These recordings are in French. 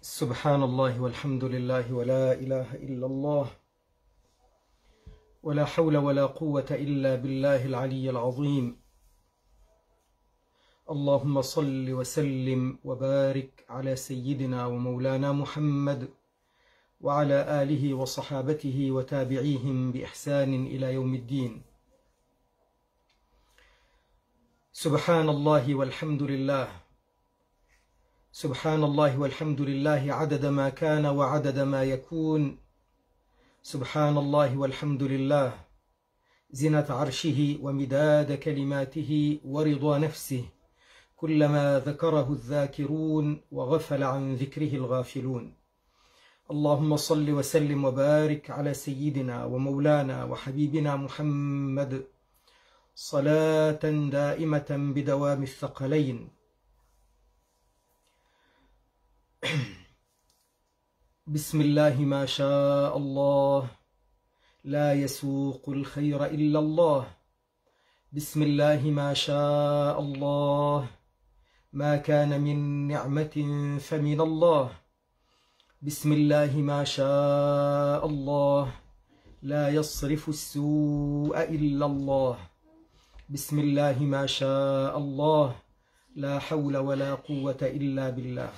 سبحان الله والحمد لله ولا إله إلا الله ولا حول ولا قوة إلا بالله العلي العظيم. اللهم صل وسلم وبارك على سيدنا ومولانا محمد وعلى آله وصحابته وتابعيهم بإحسان إلى يوم الدين. سبحان الله والحمد لله، سبحان الله والحمد لله عدد ما كان وعدد ما يكون. سبحان الله والحمد لله زنة عرشه ومداد كلماته ورضا نفسه، كلما ذكره الذاكرون وغفل عن ذكره الغافلون. اللهم صل وسلم وبارك على سيدنا ومولانا وحبيبنا محمد صلاة دائمة بدوام الثقلين. بسم الله ما شاء الله، لا يسوق الخير إلا الله. بسم الله ما شاء الله، ما كان من نعمة فمن الله. بسم الله ما شاء الله، لا يصرف السوء إلا الله. بسم الله ما شاء الله، لا حول ولا قوة إلا بالله.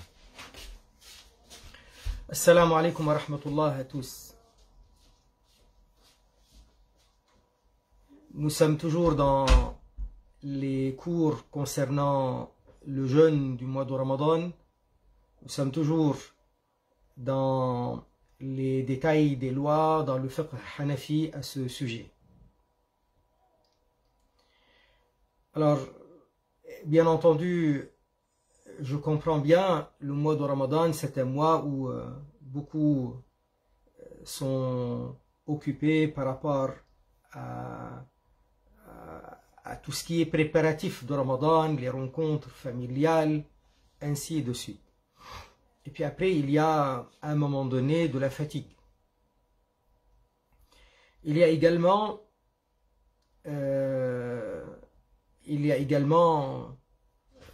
Assalamu alaikum wa rahmatullah à tous. Nous sommes toujours dans les cours concernant le jeûne du mois de Ramadan. Nous sommes toujours dans les détails des lois dans le fiqh hanafi à ce sujet. Alors, bien entendu, je comprends bien, le mois de Ramadan, c'est un mois où beaucoup sont occupés par rapport à tout ce qui est préparatif de Ramadan, les rencontres familiales, ainsi de suite. Et puis après, il y a à un moment donné de la fatigue. Il y a également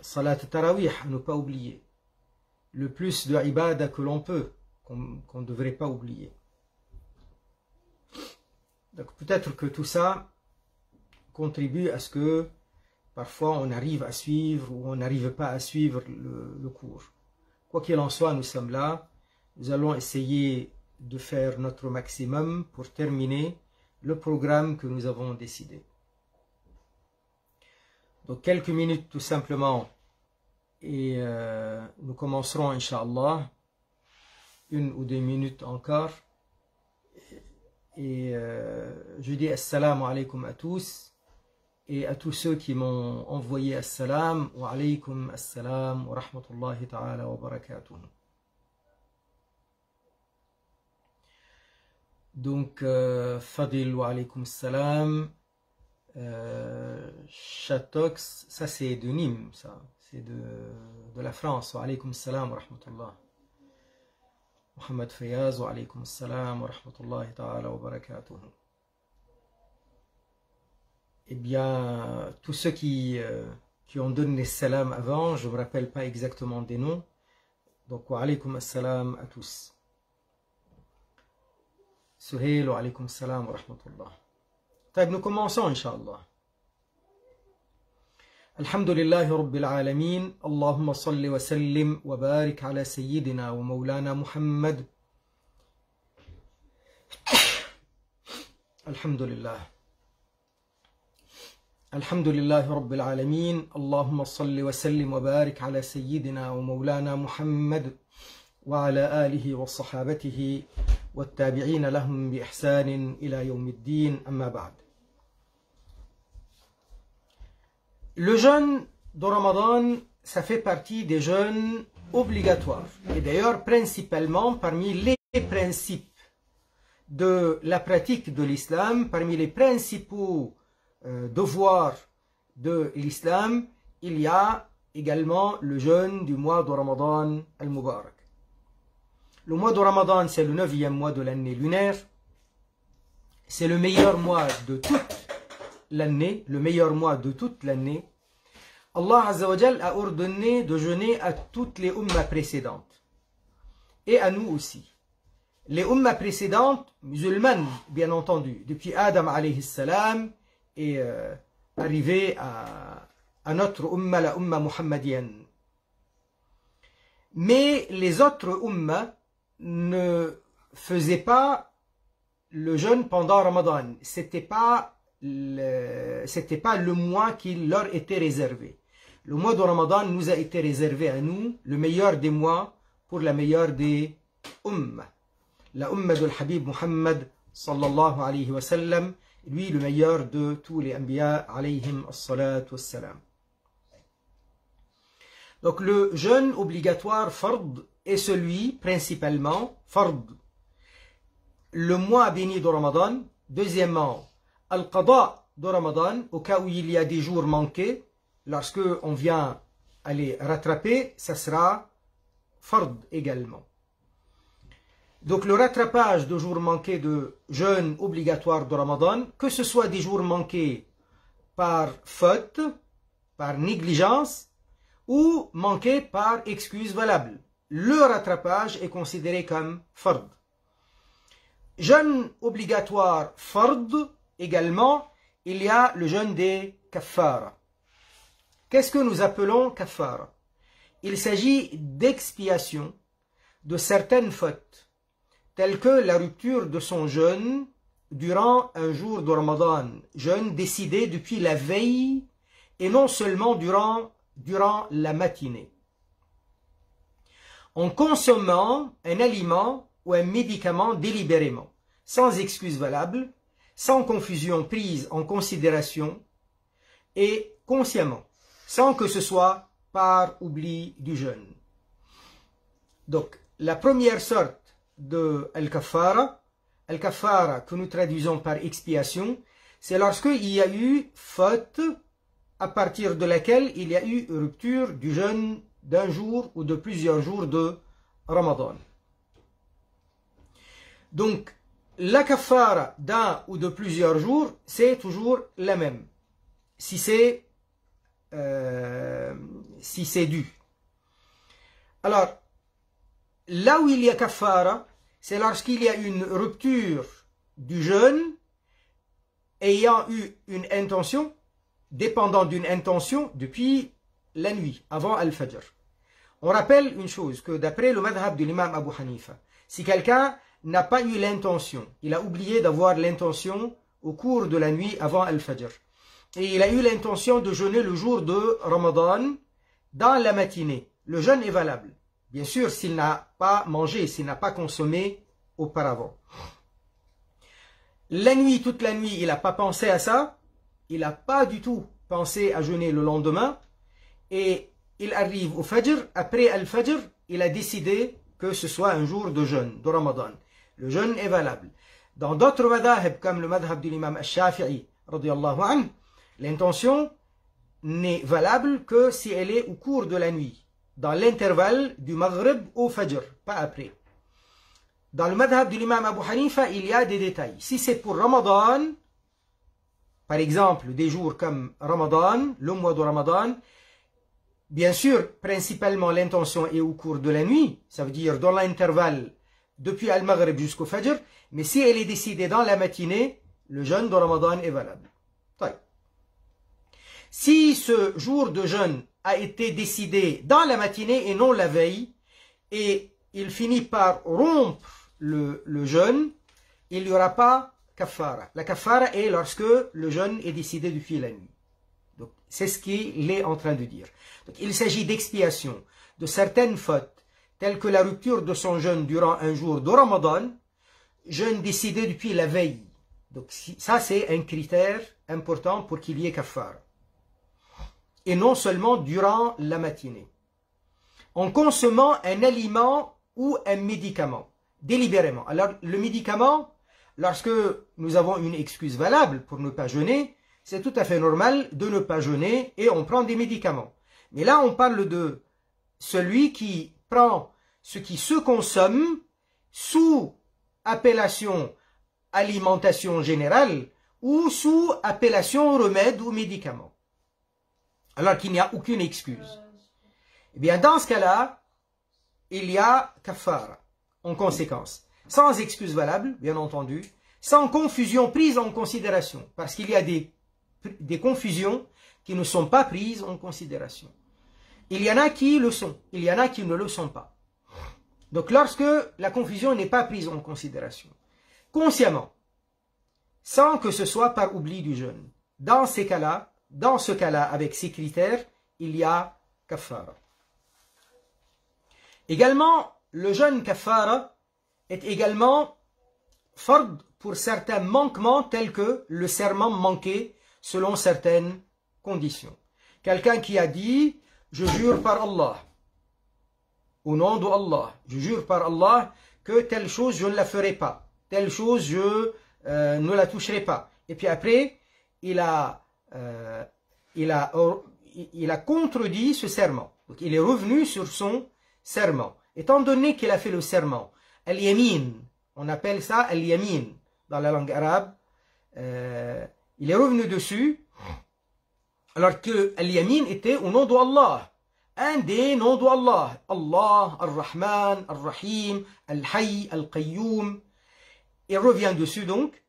Salat Tarawih, à ne pas oublier. Le plus de ibadah que l'on peut, qu'on ne devrait pas oublier. Donc peut-être que tout ça contribue à ce que parfois on arrive à suivre ou on n'arrive pas à suivre le cours. Quoi qu'il en soit, nous sommes là. Nous allons essayer de faire notre maximum pour terminer le programme que nous avons décidé. Donc quelques minutes tout simplement et nous commencerons Inch'Allah, 1 ou 2 minutes encore, et je dis assalamu alaikum à tous et à tous ceux qui m'ont envoyé assalam wa alaikum assalam wa rahmatullahi ta'ala wa barakatuh. Donc Fadil wa alaikum assalam. Chatox, ça c'est de Nîmes, ça c'est de la France. Wa alaykum salam wa rahmatullah. Mohamed Fayaz, wa alaykum salam wa rahmatullahi ta'ala wa barakatuh. Eh bien, tous ceux qui ont donné salam avant, je ne me rappelle pas exactement des noms. Donc, wa alaykum salam à tous. Suhail, wa alaykum salam wa rahmatullah. طيب nous commençons Inch'Allah. Alhamdulillahi Rabbil Alameen. Allahumma salli wa sallim wa barik ala Sayyidina wa Mawlana Muhammad. Alhamdulillah. Alhamdulillahi Rabbil Alameen. Allahumma salli wa sallim wa barik ala Sayyidina wa Mawlana Muhammad wa ala alihi wa sahabatihi والتابعين لهم بإحسان إلى يوم الدين أما بعد. Le jeûne de Ramadan, ça fait partie des jeûnes obligatoires. Et d'ailleurs, principalement, parmi les principes de la pratique de l'islam, parmi les principaux devoirs de l'islam, il y a également le jeûne du mois de Ramadan al-Mubarak. Le mois de Ramadan, c'est le 9e mois de l'année lunaire. C'est le meilleur mois de toute l'année, Allah Azza wa Jal a ordonné de jeûner à toutes les ummas précédentes. et à nous aussi. Les ummas précédentes, musulmanes bien entendu, depuis Adam alayhi salam, et arrivé à notre umma, la umma muhammadienne. Mais les autres ummas ne faisaient pas le jeûne pendant Ramadan. C'était pas le mois qui leur était réservé. Le mois de Ramadan nous a été réservé à nous, le meilleur des mois pour la meilleure des ummas. La umma de l'Habib Muhammad sallallahu alayhi wa sallam, lui le meilleur de tous les anbiya alayhim as-salatu was-salam. Donc le jeûne obligatoire fard est celui principalement fard, le mois béni de Ramadan. Deuxièmement, al-qada de Ramadan, au cas où il y a des jours manqués, lorsque on vient à les rattraper, ça sera fard également. Donc le rattrapage de jours manqués de jeûne obligatoire de Ramadan, que ce soit des jours manqués par faute, par négligence, ou manqués par excuse valable, le rattrapage est considéré comme fard. Jeûne obligatoire fard également, il y a le jeûne des kaffara. Qu'est-ce que nous appelons kaffara? Il s'agit d'expiation de certaines fautes, telles que la rupture de son jeûne durant un jour de Ramadan, jeûne décidé depuis la veille et non seulement durant la matinée. En consommant un aliment ou un médicament délibérément, sans excuse valable, sans confusion prise en considération et consciemment, sans que ce soit par oubli du jeûne. Donc, la première sorte de al-kaffara que nous traduisons par expiation, c'est lorsqu'il y a eu faute à partir de laquelle il y a eu rupture du jeûne d'un jour ou de plusieurs jours de Ramadan. Donc, la kaffara d'un ou de plusieurs jours, c'est toujours la même, si c'est dû. Alors, là où il y a kaffara, c'est lorsqu'il y a une rupture du jeûne ayant eu une intention, dépendant d'une intention depuis la nuit, avant Al-Fajr. On rappelle une chose, que d'après le madhab de l'imam Abu Hanifa, si quelqu'un n'a pas eu l'intention, il a oublié d'avoir l'intention au cours de la nuit avant Al-Fajr, et il a eu l'intention de jeûner le jour de Ramadan dans la matinée, le jeûne est valable. Bien sûr, s'il n'a pas mangé, s'il n'a pas consommé auparavant. La nuit, toute la nuit, il n'a pas pensé à ça, il n'a pas du tout pensé à jeûner le lendemain, et il arrive au Fajr, après Al-Fajr, il a décidé que ce soit un jour de jeûne, de Ramadan. Le jeûne est valable. Dans d'autres madhab, comme le madhab de l'imam Al-Shafi'i, radiyallahu anhu, l'intention n'est valable que si elle est au cours de la nuit, dans l'intervalle du Maghrib au Fajr, pas après. Dans le madhab de l'imam Abu Hanifa, il y a des détails. Si c'est pour Ramadan, par exemple, des jours comme Ramadan, le mois de Ramadan, bien sûr, principalement l'intention est au cours de la nuit, ça veut dire dans l'intervalle depuis Al-Maghrib jusqu'au Fajr, mais si elle est décidée dans la matinée, le jeûne de Ramadan est valable. Si ce jour de jeûne a été décidé dans la matinée et non la veille, et il finit par rompre le jeûne, il n'y aura pas kaffara. La kaffara est lorsque le jeûne est décidé depuis la nuit. Donc, c'est ce qu'il est en train de dire. Donc, il s'agit d'expiation de certaines fautes, telles que la rupture de son jeûne durant un jour de Ramadan, jeûne décidé depuis la veille. Donc, ça, c'est un critère important pour qu'il y ait kaffara. Et non seulement durant la matinée. En consommant un aliment ou un médicament, délibérément. Alors, le médicament, lorsque nous avons une excuse valable pour ne pas jeûner, c'est tout à fait normal de ne pas jeûner et on prend des médicaments. Mais là, on parle de celui qui prend ce qui se consomme sous appellation alimentation générale ou sous appellation remède ou médicament. Alors qu'il n'y a aucune excuse. Eh bien, dans ce cas-là, il y a kaffara. en conséquence, sans excuse valable, bien entendu, sans confusion prise en considération, parce qu'il y a des confusions qui ne sont pas prises en considération. Il y en a qui le sont, il y en a qui ne le sont pas. Donc lorsque la confusion n'est pas prise en considération, consciemment, sans que ce soit par oubli du jeûne, dans ce cas-là, avec ces critères, il y a kafara. Également, le jeûne kafara est également fard pour certains manquements tels que le serment manqué selon certaines conditions. Quelqu'un qui a dit « Je jure par Allah » au nom d'Allah, je jure par Allah que telle chose je ne la ferai pas, telle chose je ne la toucherai pas. Et puis après, il a contredit ce serment. Donc il est revenu sur son serment. Étant donné qu'il a fait le serment, al-yamin, on appelle ça al-yamin dans la langue arabe, il est revenu dessus, alors que al-yamin était au nom d'Allah. Un des noms d'Allah, Allah, Ar-Rahman, Ar-Rahim, Al-Hayy, Al-Qayyum. Il revient dessus donc.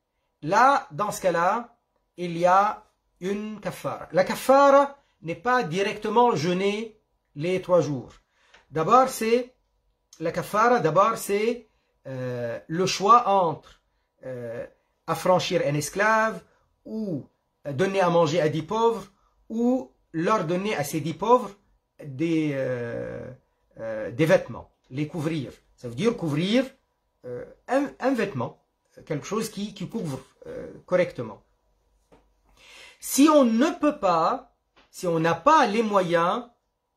Là, dans ce cas-là, il y a une kafara. La kafara n'est pas directement jeûner les 3 jours. D'abord, c'est la kafara, d'abord c'est le choix entre affranchir un esclave ou donner à manger à 10 pauvres ou leur donner à ces 10 pauvres des vêtements, les couvrir. Ça veut dire couvrir un vêtement, quelque chose qui couvre correctement. Si on ne peut pas, si on n'a pas les moyens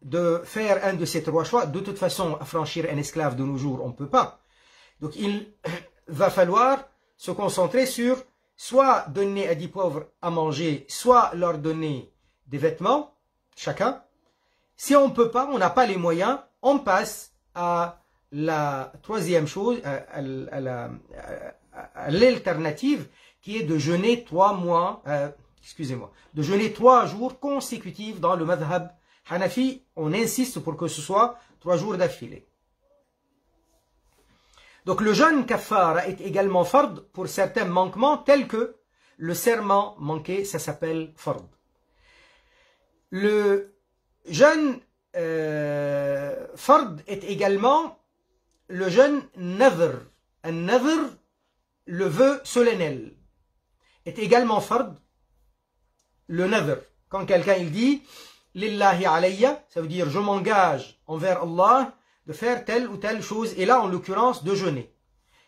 de faire un de ces 3 choix, de toute façon, affranchir un esclave de nos jours, on ne peut pas. Donc il va falloir se concentrer sur soit donner à 10 pauvres à manger, soit leur donner des vêtements, chacun. Si on ne peut pas, on n'a pas les moyens, on passe à la 3e chose, à l'alternative, qui est de jeûner 3 jours consécutifs dans le madhab Hanafi. On insiste pour que ce soit 3 jours d'affilée. Donc le jeûne kafara est également fard pour certains manquements tels que le serment manqué, ça s'appelle fard. Le jeûne fard est également le jeûne nadhr. Un nadhr, le vœu solennel, est également fard. Le nadhr, quand quelqu'un il dit lillahi alayya, ça veut dire je m'engage envers Allah de faire telle ou telle chose, et là en l'occurrence de jeûner.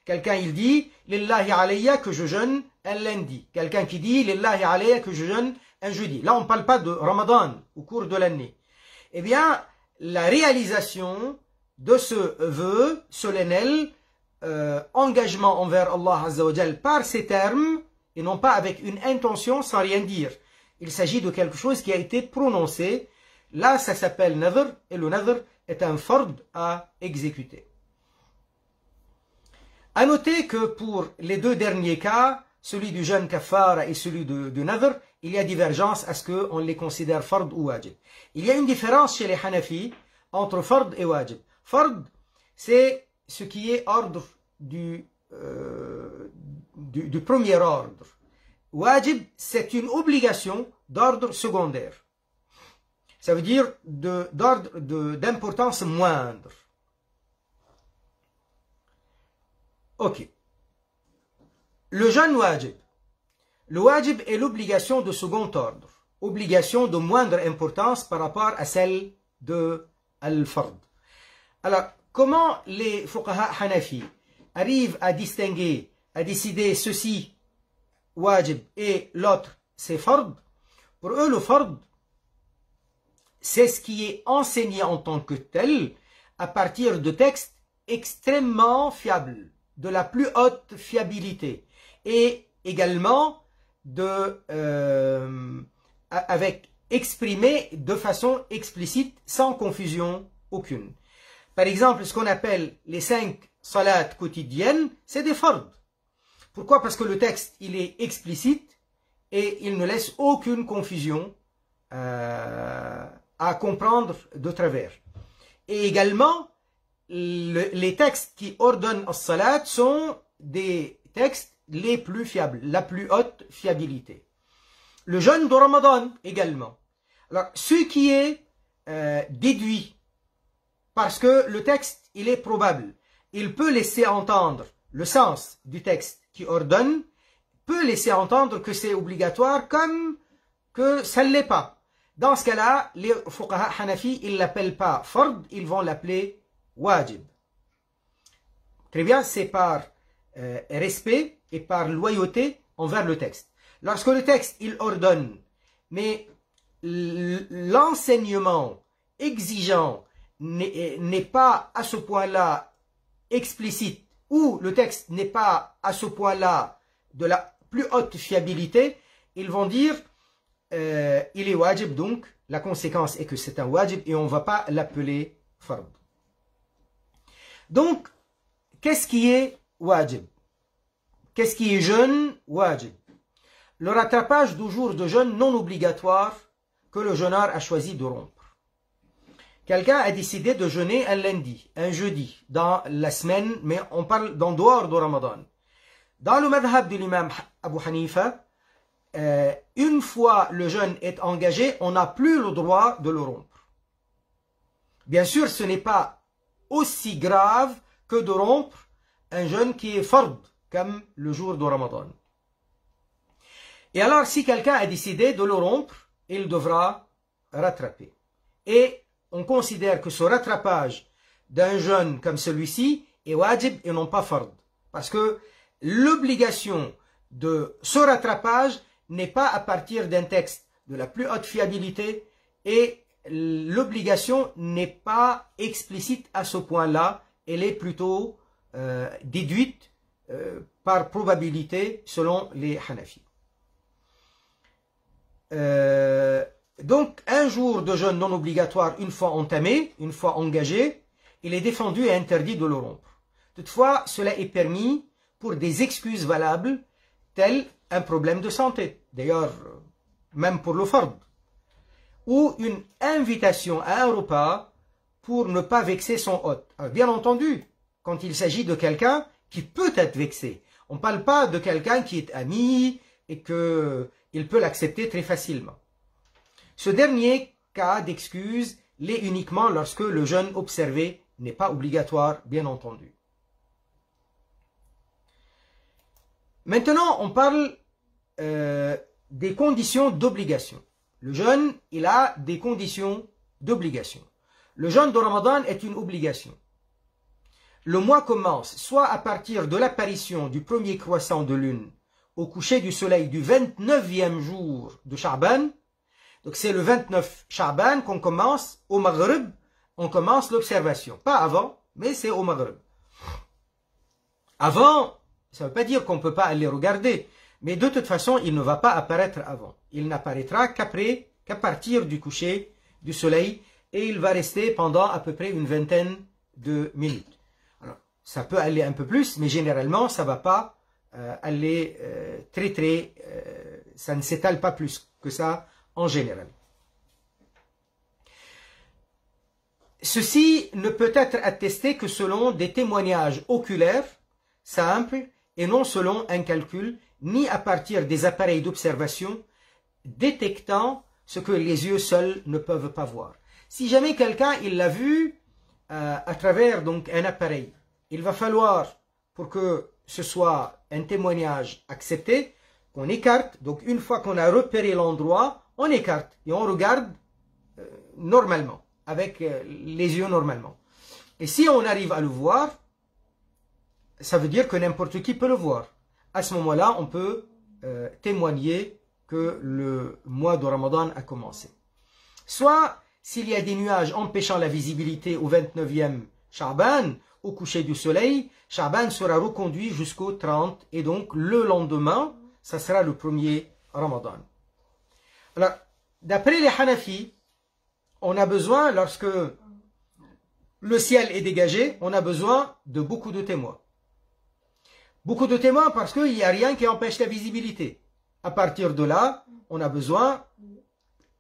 Quelqu'un il dit lillahi alayya que je jeûne un lundi. Quelqu'un qui dit lillahi alayya que je jeûne un jeudi. Là on ne parle pas de Ramadan au cours de l'année. Eh bien, la réalisation de ce vœu solennel, engagement envers Allah Azza wa Jal par ces termes, et non pas avec une intention sans rien dire. Il s'agit de quelque chose qui a été prononcé. Là, ça s'appelle nadhr, et le nadhr est un fard à exécuter. À noter que pour les 2 derniers cas, celui du jeûne kafara et celui du nadhr, il y a divergence à ce qu'on les considère fard ou wajib. Il y a une différence chez les Hanafi entre fard et wajib. Fard, c'est ce qui est ordre du premier ordre. Wajib, c'est une obligation d'ordre secondaire. Ça veut dire d'importance moindre. Ok. Le jeûne wajib. Le wajib est l'obligation de second ordre. Obligation de moindre importance par rapport à celle de al-fard. Alors, comment les fuqaha hanafi arrivent à distinguer, à décider ceci wajib et l'autre c'est fard? Pour eux, le fard, c'est ce qui est enseigné en tant que tel à partir de textes extrêmement fiables, de la plus haute fiabilité, et également avec exprimé de façon explicite, sans confusion aucune. Par exemple, ce qu'on appelle les 5 salats quotidiennes, c'est des fards. Pourquoi? Parce que le texte, il est explicite et il ne laisse aucune confusion à comprendre de travers. Et également, les textes qui ordonnent as-salat sont des textes les plus fiables, la plus haute fiabilité. Le jeûne de Ramadan également. Alors, ce qui est déduit, parce que le texte, il est probable, il peut laisser entendre le sens du texte qui ordonne, peut laisser entendre que c'est obligatoire comme que ça ne l'est pas. Dans ce cas-là, les fuqaha hanafi, ils ne l'appellent pas fard, ils vont l'appeler wajib. Très bien, c'est par respect et par loyauté envers le texte. Lorsque le texte, il ordonne, mais l'enseignement exigeant n'est pas à ce point-là explicite, ou le texte n'est pas à ce point-là de la plus haute fiabilité, ils vont dire il est wajib, donc la conséquence est que c'est un wajib et on ne va pas l'appeler fard. Donc, qu'est-ce qui est wajib? Qu'est-ce qui est jeûne wajib? Le rattrapage du jour de jeûne non obligatoire que le jeûneur a choisi de rompre. Quelqu'un a décidé de jeûner un lundi, un jeudi, dans la semaine, mais on parle d'en dehors de Ramadan. Dans le madhab de l'imam Abu Hanifa, une fois le jeûne est engagé, on n'a plus le droit de le rompre. Bien sûr, ce n'est pas aussi grave que de rompre un jeûne qui est fard, comme le jour de Ramadan. Et alors, si quelqu'un a décidé de le rompre, il devra rattraper. Et on considère que ce rattrapage d'un jeûne comme celui-ci est wajib et non pas fard. Parce que l'obligation de ce rattrapage n'est pas à partir d'un texte de la plus haute fiabilité et l'obligation n'est pas explicite à ce point-là, elle est plutôt déduite par probabilité selon les Hanafis. Donc un jour de jeûne non obligatoire une fois entamé, une fois engagé, il est défendu et interdit de le rompre. Toutefois, cela est permis pour des excuses valables telles un problème de santé, d'ailleurs même pour le fard, ou une invitation à un repas pour ne pas vexer son hôte. Alors, bien entendu, quand il s'agit de quelqu'un qui peut être vexé, on ne parle pas de quelqu'un qui est ami et qu'il peut l'accepter très facilement. Ce dernier cas d'excuse l'est uniquement lorsque le jeûne observé n'est pas obligatoire, bien entendu. Maintenant, on parle des conditions d'obligation. Le jeûne, il a des conditions d'obligation. Le jeûne de Ramadan est une obligation. Le mois commence soit à partir de l'apparition du premier croissant de lune au coucher du soleil du 29e jour de Sha'ban. Donc c'est le 29 Sha'ban qu'on commence au Maghrib, on commence l'observation. Pas avant, mais c'est au Maghrib. Avant, ça ne veut pas dire qu'on ne peut pas aller regarder, mais de toute façon, il ne va pas apparaître avant. Il n'apparaîtra qu'à partir du coucher du soleil, et il va rester pendant à peu près une vingtaine de minutes. Alors, ça peut aller un peu plus, mais généralement, ça ne va pas aller ça ne s'étale pas plus que ça en général. Ceci ne peut être attesté que selon des témoignages oculaires, simples, et non selon un calcul, ni à partir des appareils d'observation détectant ce que les yeux seuls ne peuvent pas voir. Si jamais quelqu'un il l'a vu à travers donc un appareil, il va falloir, pour que ce soit un témoignage accepté, qu'on écarte. Donc une fois qu'on a repéré l'endroit, on écarte et on regarde normalement, avec les yeux normalement. Et si on arrive à le voir, ça veut dire que n'importe qui peut le voir. À ce moment-là, on peut témoigner que le mois de Ramadan a commencé. Soit, s'il y a des nuages empêchant la visibilité au 29e Sha'ban, au coucher du soleil, Sha'ban sera reconduit jusqu'au 30, et donc le lendemain, ça sera le premier Ramadan. Alors, d'après les Hanafis, on a besoin, lorsque le ciel est dégagé, on a besoin de beaucoup de témoins. Beaucoup de témoins parce qu'il n'y a rien qui empêche la visibilité. À partir de là, on a besoin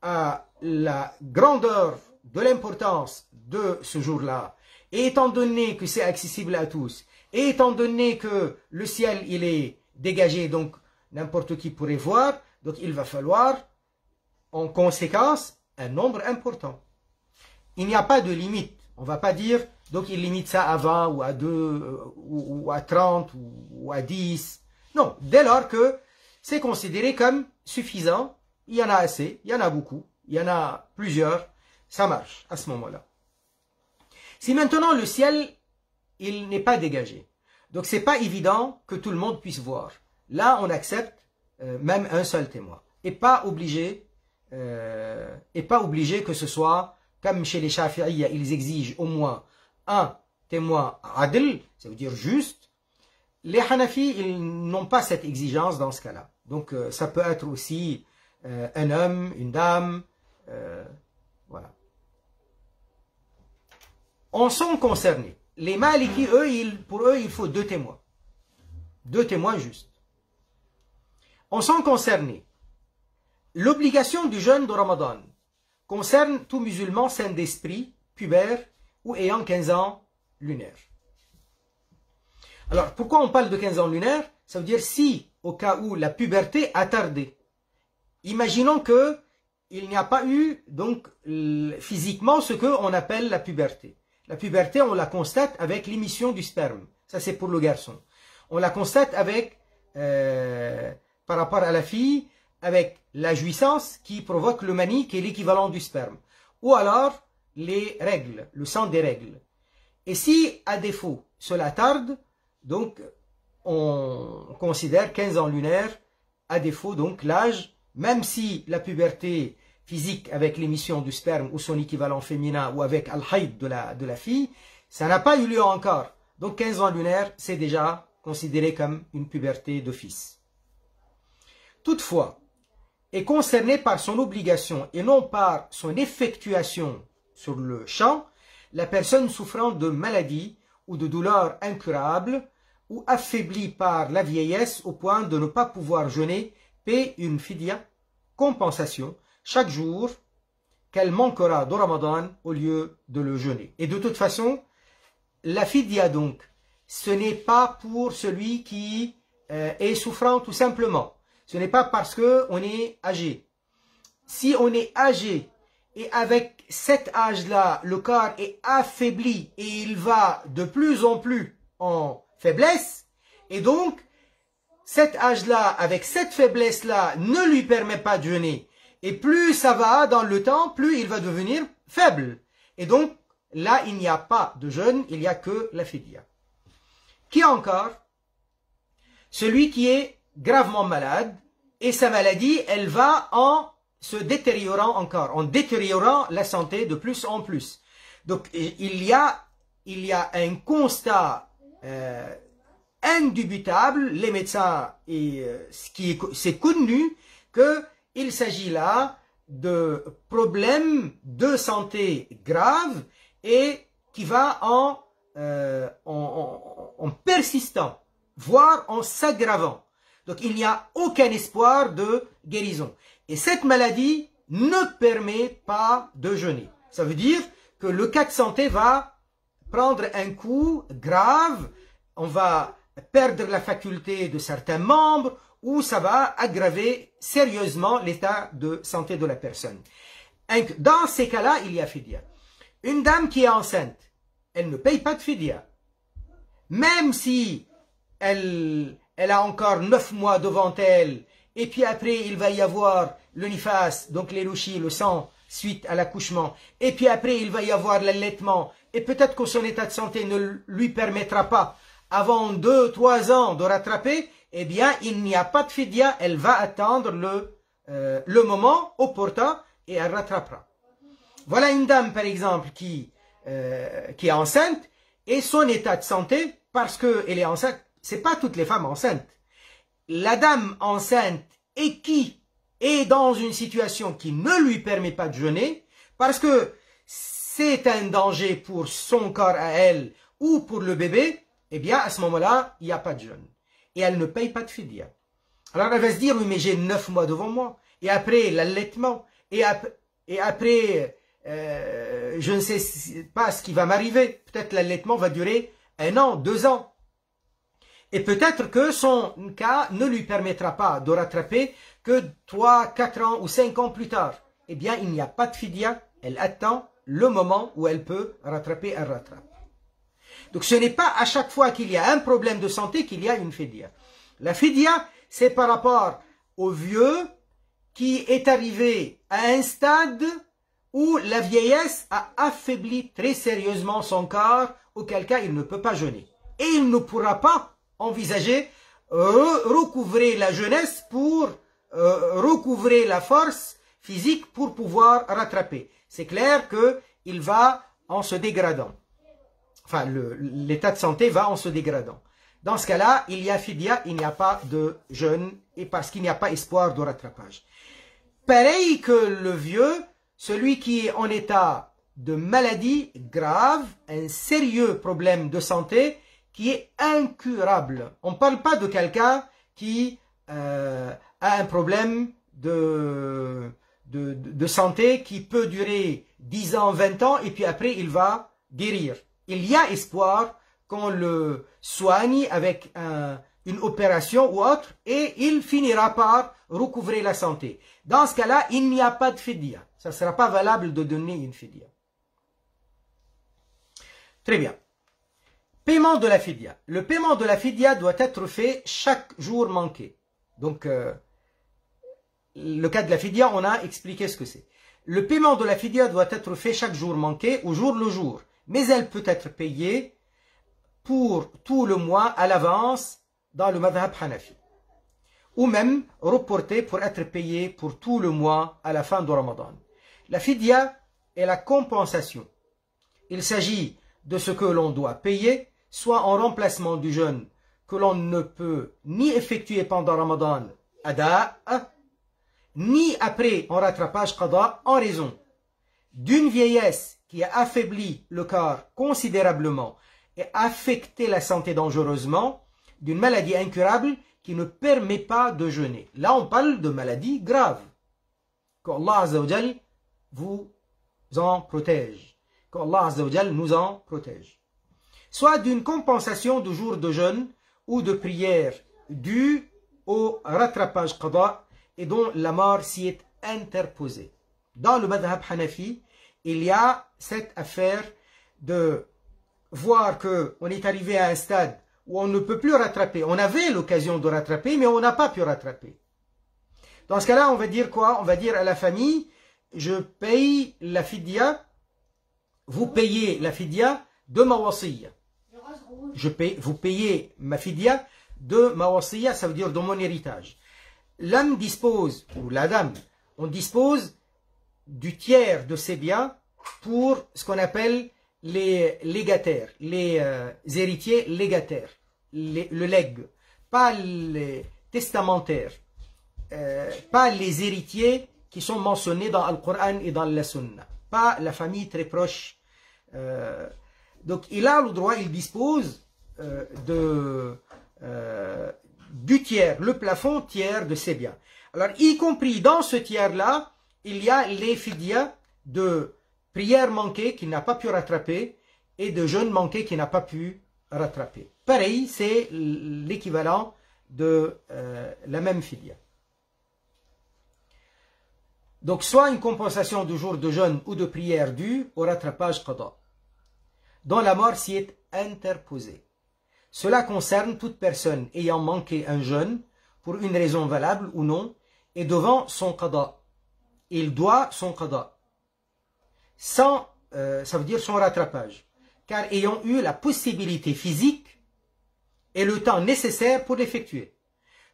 à la grandeur de l'importance de ce jour-là et étant donné que c'est accessible à tous, et étant donné que le ciel il est dégagé, donc n'importe qui pourrait voir, donc il va falloir en conséquence un nombre important. Il n'y a pas de limite. On ne va pas dire, donc il limite ça à 20 ou à 2 ou à 30 ou à 10. Non, dès lors que c'est considéré comme suffisant, il y en a assez, il y en a beaucoup, il y en a plusieurs, ça marche à ce moment-là. Si maintenant le ciel, il n'est pas dégagé, donc c'est pas évident que tout le monde puisse voir. Là, on accepte même un seul témoin. Et pas obligé que ce soit, comme chez les Shafi'iyya, ils exigent au moins un témoin adl, ça veut dire juste. Les Hanafi, ils n'ont pas cette exigence dans ce cas-là. Donc, ça peut être aussi un homme, une dame, voilà. En sont concernés. Les Maliki, pour eux, il faut 2 témoins. 2 témoins juste. En sont concernés. L'obligation du jeûne de Ramadan concerne tout musulman sain d'esprit, pubère ou ayant 15 ans lunaires. Alors, pourquoi on parle de 15 ans lunaires? Ça veut dire si, au cas où la puberté a tardé. Imaginons que il n'y a pas eu, donc, physiquement, ce qu'on appelle la puberté. La puberté, on la constate avec l'émission du sperme. Ça, c'est pour le garçon. On la constate avec, par rapport à la fille, avec la jouissance qui provoque le mani, qui est l'équivalent du sperme. Ou alors, les règles, le sang des règles. Et si, à défaut, cela tarde, donc, on considère 15 ans lunaires, à défaut, donc, l'âge, même si la puberté physique avec l'émission du sperme ou son équivalent féminin ou avec al-hayd de la fille, ça n'a pas eu lieu encore. Donc 15 ans lunaires, c'est déjà considéré comme une puberté d'office. Toutefois, est concerné par son obligation et non par son effectuation sur le champ, la personne souffrant de maladie ou de douleurs incurables ou affaiblie par la vieillesse au point de ne pas pouvoir jeûner, paie une fidya, compensation, chaque jour qu'elle manquera de Ramadan au lieu de le jeûner. Et de toute façon, la fidya donc, ce n'est pas pour celui qui est souffrant tout simplement. Ce n'est pas parce qu'on est âgé. Si on est âgé et avec cet âge-là, le corps est affaibli et il va de plus en plus en faiblesse, et donc cet âge-là, avec cette faiblesse-là, ne lui permet pas de jeûner. Et plus ça va dans le temps, plus il va devenir faible. Et donc, là, il n'y a pas de jeûne, il n'y a que la fidya. Qui encore? Celui qui est gravement malade, et sa maladie, elle va en se détériorant encore, en détériorant la santé de plus en plus. Donc, il y a un constat indubitable, les médecins, et c'est connu, qu'il s'agit là de problèmes de santé graves et qui va en persistant, voire en s'aggravant. Donc il n'y a aucun espoir de guérison. Et cette maladie ne permet pas de jeûner. Ça veut dire que le cas de santé va prendre un coup grave, on va perdre la faculté de certains membres, ou ça va aggraver sérieusement l'état de santé de la personne. Dans ces cas-là, il y a fidya. Une dame qui est enceinte, elle ne paye pas de fidya. Même si elle a encore 9 mois devant elle, et puis après il va y avoir le nifas, donc les louchis, le sang, suite à l'accouchement, et puis après il va y avoir l'allaitement, et peut-être que son état de santé ne lui permettra pas, avant 2-3 ans de rattraper, eh bien, il n'y a pas de fidya, elle va attendre le moment opportun et elle rattrapera. Voilà une dame, par exemple, qui est enceinte et son état de santé, parce qu'elle est enceinte, c'est pas toutes les femmes enceintes. La dame enceinte et qui est dans une situation qui ne lui permet pas de jeûner, parce que c'est un danger pour son corps à elle ou pour le bébé, eh bien, à ce moment-là, il n'y a pas de jeûne. Et elle ne paye pas de fidya. Alors elle va se dire, oui, mais j'ai 9 mois devant moi. Et après l'allaitement. Et après je ne sais pas ce qui va m'arriver. Peut-être l'allaitement va durer 1 an, 2 ans. Et peut-être que son cas ne lui permettra pas de rattraper que 3, 4 ans ou 5 ans plus tard. Eh bien, il n'y a pas de fidya. Elle attend le moment où elle peut rattraper, elle rattrape. Donc ce n'est pas à chaque fois qu'il y a un problème de santé qu'il y a une fidya. La fidya, c'est par rapport au vieux qui est arrivé à un stade où la vieillesse a affaibli très sérieusement son corps, auquel cas il ne peut pas jeûner. Et il ne pourra pas envisager recouvrer la jeunesse pour recouvrer la force physique pour pouvoir rattraper. C'est clair qu'il va en se dégradant. Enfin, l'état de santé va en se dégradant. Dans ce cas-là, il y a fidya, il n'y a pas de jeûne, et parce qu'il n'y a pas espoir de rattrapage. Pareil que le vieux, celui qui est en état de maladie grave, un sérieux problème de santé qui est incurable. On ne parle pas de quelqu'un qui a un problème de santé qui peut durer 10 ans, 20 ans, et puis après il va guérir. Il y a espoir qu'on le soigne avec une opération ou autre, et il finira par recouvrer la santé. Dans ce cas-là, il n'y a pas de fidya. Ça ne sera pas valable de donner une fidya. Très bien. Paiement de la fidya. Le paiement de la fidya doit être fait chaque jour manqué. Donc, le cas de la fidya, on a expliqué ce que c'est. Le paiement de la fidya doit être fait chaque jour manqué, au jour le jour. Mais elle peut être payée pour tout le mois à l'avance dans le madhab hanafi. Ou même reportée pour être payée pour tout le mois à la fin de Ramadan. La fidya est la compensation. Il s'agit de ce que l'on doit payer, soit en remplacement du jeûne que l'on ne peut ni effectuer pendant Ramadan, ada, ni après en rattrapage qada, en raison d'une vieillesse qui a affaibli le corps considérablement et affecté la santé dangereusement, d'une maladie incurable qui ne permet pas de jeûner. Là, on parle de maladie grave. Qu'Allah Azza wa Jal vous en protège. Qu'Allah Azza wa Jal nous en protège. Soit d'une compensation de jours de jeûne ou de prière due au rattrapage qada et dont la mort s'y est interposée. Dans le madhab hanafi, il y a cette affaire de voir qu'on est arrivé à un stade où on ne peut plus rattraper. On avait l'occasion de rattraper, mais on n'a pas pu rattraper. Dans ce cas-là, on va dire quoi? On va dire à la famille, je paye la fidya, vous payez la fidya de ma wasiyya. Vous payez ma fidya de ma wasiyya, ça veut dire de mon héritage. L'homme dispose, ou la dame, on dispose du tiers de ses biens pour ce qu'on appelle les légataires, les héritiers légataires, le legs, pas les testamentaires, pas les héritiers qui sont mentionnés dans le Coran et dans la Sunna, pas la famille très proche. Donc il a le droit, il dispose du tiers, le plafond tiers de ses biens. Alors y compris dans ce tiers-là, il y a les fidyas de prière manquée qu'il n'a pas pu rattraper et de jeûne manqué qu'il n'a pas pu rattraper. Pareil, c'est l'équivalent de la même fidya. Donc soit une compensation de jours de jeûne ou de prière due au rattrapage qada, dont la mort s'y est interposée. Cela concerne toute personne ayant manqué un jeûne pour une raison valable ou non et devant son qada. Il doit son qada. Ça veut dire son rattrapage. Car ayant eu la possibilité physique et le temps nécessaire pour l'effectuer.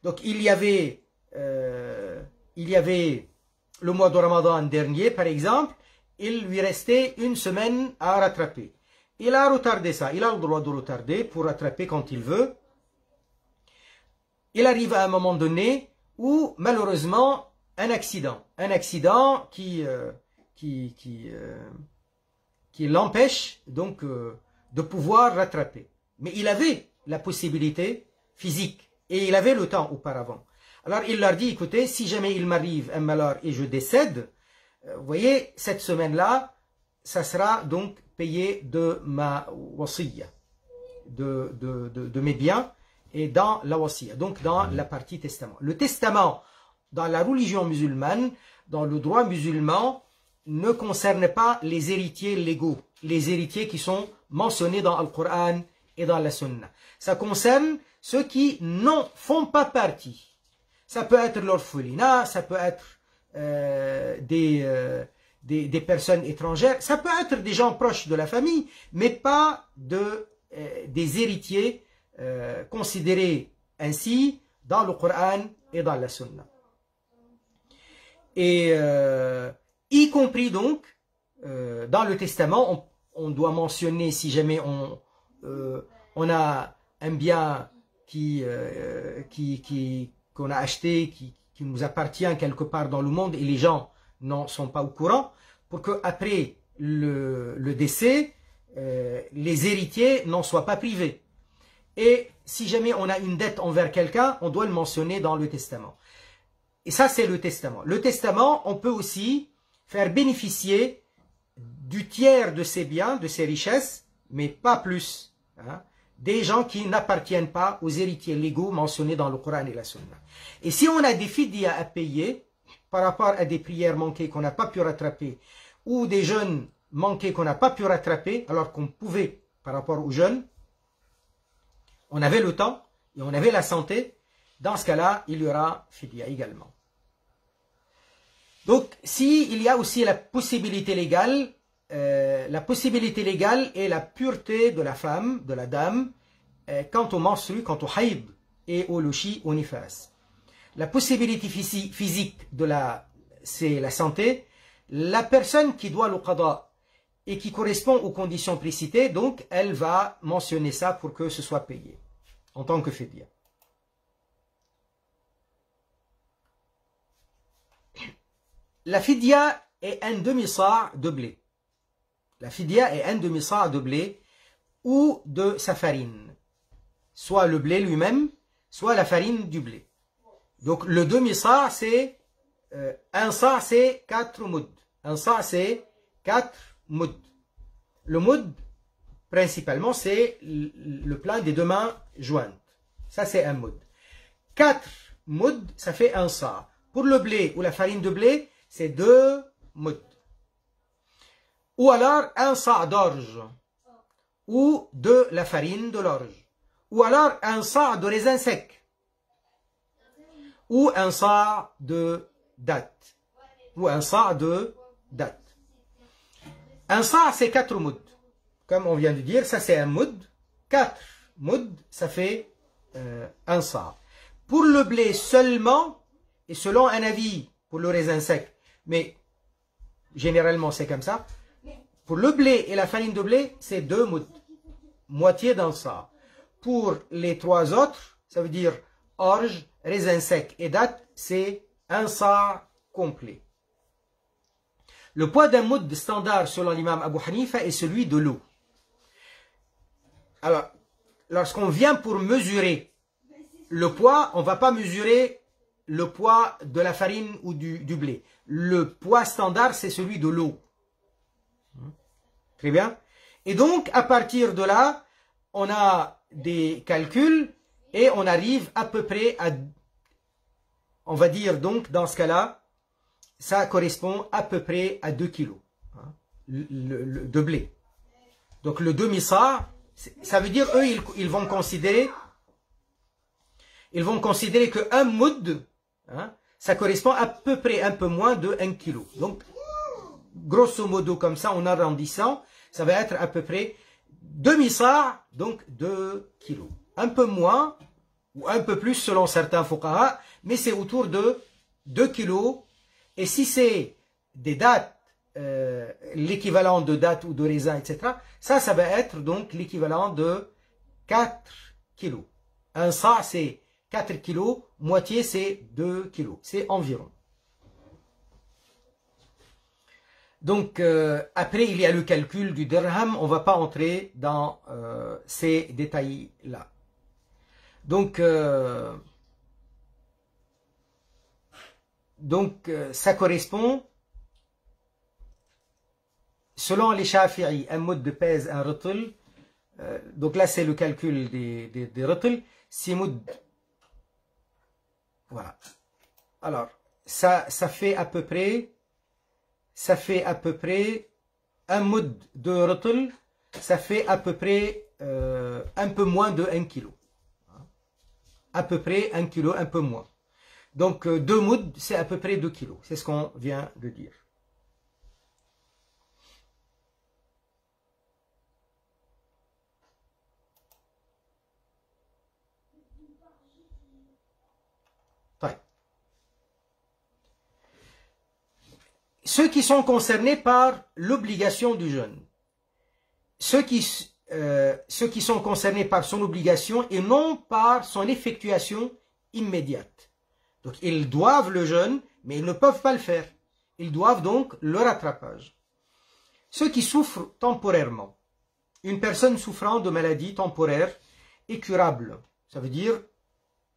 Donc il y avait le mois de Ramadan dernier, par exemple, il lui restait 1 semaine à rattraper. Il a retardé ça. Il a le droit de retarder pour rattraper quand il veut. Il arrive à un moment donné où, malheureusement, un accident qui l'empêche donc de pouvoir rattraper. Mais il avait la possibilité physique et il avait le temps auparavant. Alors il leur dit, écoutez, si jamais il m'arrive un malheur et je décède, vous voyez, cette semaine-là, ça sera donc payé de ma wasiya, de mes biens, et dans la wasiya, donc dans la partie testament. Le testament, dans la religion musulmane, dans le droit musulman, ne concerne pas les héritiers légaux, les héritiers qui sont mentionnés dans le Coran et dans la Sunna. Ça concerne ceux qui n'en font pas partie. Ça peut être l'orphelinat, ça peut être des personnes étrangères, ça peut être des gens proches de la famille, mais pas des héritiers considérés ainsi dans le Coran et dans la Sunna. Et y compris donc, dans le testament, on doit mentionner si jamais on a un bien qu'on a acheté, qui nous appartient quelque part dans le monde et les gens n'en sont pas au courant, pour qu'après le décès, les héritiers n'en soient pas privés. Et si jamais on a une dette envers quelqu'un, on doit le mentionner dans le testament. Et ça, c'est le testament. Le testament, on peut aussi faire bénéficier du tiers de ses biens, de ses richesses, mais pas plus, hein, des gens qui n'appartiennent pas aux héritiers légaux mentionnés dans le Coran et la Sunna. Et si on a des fidyas à payer par rapport à des prières manquées qu'on n'a pas pu rattraper, ou des jeûnes manqués qu'on n'a pas pu rattraper, alors qu'on pouvait par rapport aux jeûnes, on avait le temps et on avait la santé, dans ce cas-là, il y aura fidya également. Donc, s'il y a aussi la possibilité légale est la pureté de la femme, de la dame, quant au menstru, quant au haïd et au lushi, au nifas. La possibilité physique c'est la santé. La personne qui doit le qada et qui correspond aux conditions précitées, donc elle va mentionner ça pour que ce soit payé en tant que fidya. La fidya est un demi-sa' de blé. La fidya est un demi-sa' de blé ou de sa farine. Soit le blé lui-même, soit la farine du blé. Donc le demi-sa' c'est un sa' c'est 4 mouds. Un sa' c'est 4 mouds. Le moud, principalement, c'est le plat des deux mains jointes. Ça, c'est un moud. 4 mouds, ça fait un sa'. Pour le blé ou la farine de blé, c'est 2 mouds. Ou alors un sa' d'orge. Ou de la farine de l'orge. Ou alors un sa' de raisin sec. Ou un sa' de date. Ou un sa' de date. Un sa' c'est 4 mouds. Comme on vient de dire, ça c'est un moud. 4 mouds, ça fait un sa'. Pour le blé seulement, et selon un avis pour le raisin sec, mais généralement c'est comme ça, pour le blé et la farine de blé, c'est 2 mouds. Moitié d'un sa'. Pour les 3 autres, ça veut dire orge, raisin sec et date, c'est un sa' complet. Le poids d'un moud standard selon l'imam Abu Hanifa est celui de l'eau. Alors, lorsqu'on vient pour mesurer le poids, on ne va pas mesurer le poids de la farine ou du blé. Le poids standard, c'est celui de l'eau. Très bien. Et donc, à partir de là, on a des calculs et on arrive à peu près à, on va dire donc, dans ce cas-là, ça correspond à peu près à 2 kilos de blé. Donc le demi-sa', ça veut dire, eux, ils vont considérer que un moud, ça correspond à peu près un peu moins de 1 kilo. Donc, grosso modo, comme ça, en arrondissant, ça va être à peu près demi-sa', donc 2 kilos. Un peu moins, ou un peu plus selon certains fuqaha, mais c'est autour de 2 kilos. Et si c'est des dates, l'équivalent de dates ou de raisins, etc., ça va être donc l'équivalent de 4 kilos. Un sa' c'est 4 kilos, moitié c'est 2 kilos. C'est environ. Donc, après, il y a le calcul du dirham. On ne va pas entrer dans ces détails-là. Donc, ça correspond, selon les Shafi'i, un moud pèse un rutl. Donc là, c'est le calcul des rutl. 6 moud. Voilà. Alors, ça fait à peu près un moud de rutl. Ça fait à peu près un peu moins de 1 kg. À peu près 1 kg, un peu moins. Donc 2 mouds, c'est à peu près 2 kg. C'est ce qu'on vient de dire. Ceux qui sont concernés par l'obligation du jeûne. Ceux qui sont concernés par son obligation et non par son effectuation immédiate. Donc ils doivent le jeûne, mais ils ne peuvent pas le faire. Ils doivent donc le rattrapage. Ceux qui souffrent temporairement. Une personne souffrant de maladie temporaire est curable. Ça veut dire,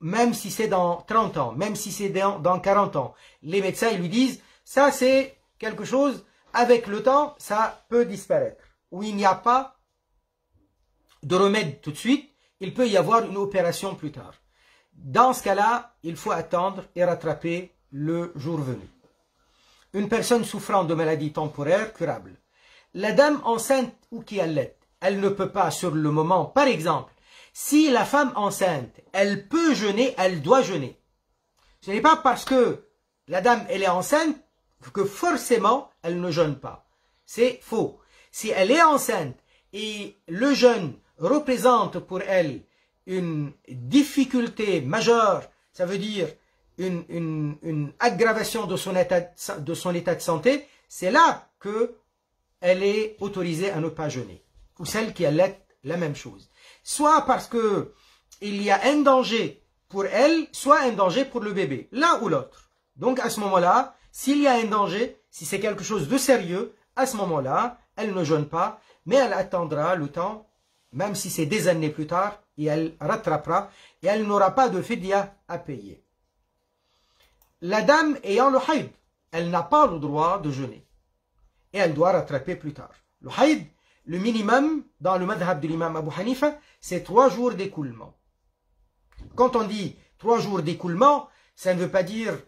même si c'est dans 30 ans, même si c'est dans 40 ans, les médecins ils lui disent, ça c'est quelque chose, avec le temps, ça peut disparaître. Où il n'y a pas de remède tout de suite, il peut y avoir une opération plus tard. Dans ce cas-là, il faut attendre et rattraper le jour venu. Une personne souffrant de maladie temporaire curable. La dame enceinte ou qui allait, elle ne peut pas sur le moment. Par exemple, si la femme enceinte, elle peut jeûner, elle doit jeûner. Ce n'est pas parce que la dame elle est enceinte que forcément elle ne jeûne pas. C'est faux. Si elle est enceinte et le jeûne représente pour elle une difficulté majeure, ça veut dire une aggravation de son état de santé, c'est là qu'elle est autorisée à ne pas jeûner. Ou celle qui allait la même chose. Soit parce que il y a un danger pour elle, soit un danger pour le bébé, l'un ou l'autre. Donc à ce moment-là, s'il y a un danger, si c'est quelque chose de sérieux, à ce moment-là, elle ne jeûne pas, mais elle attendra le temps, même si c'est des années plus tard, et elle rattrapera, et elle n'aura pas de fidya à payer. La dame ayant le haïd, elle n'a pas le droit de jeûner, et elle doit rattraper plus tard. Le haïd, le minimum dans le madhab de l'imam Abu Hanifa, c'est 3 jours d'écoulement. Quand on dit 3 jours d'écoulement, ça ne veut pas dire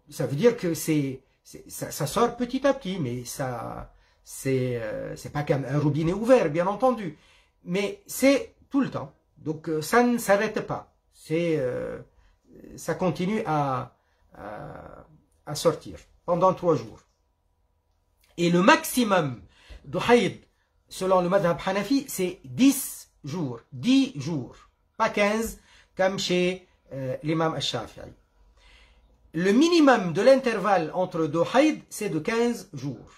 ça veut dire que ça sort petit à petit, mais ça c'est pas comme un robinet ouvert, bien entendu, mais c'est tout le temps. Donc ça ne s'arrête pas. Ça continue à sortir pendant 3 jours. Et le maximum de haïd, selon le madhab Hanafi, c'est 10 jours. 10 jours. Pas 15, comme chez l'imam al-Shafi'i. Le minimum de l'intervalle entre 2 haïd, c'est de 15 jours.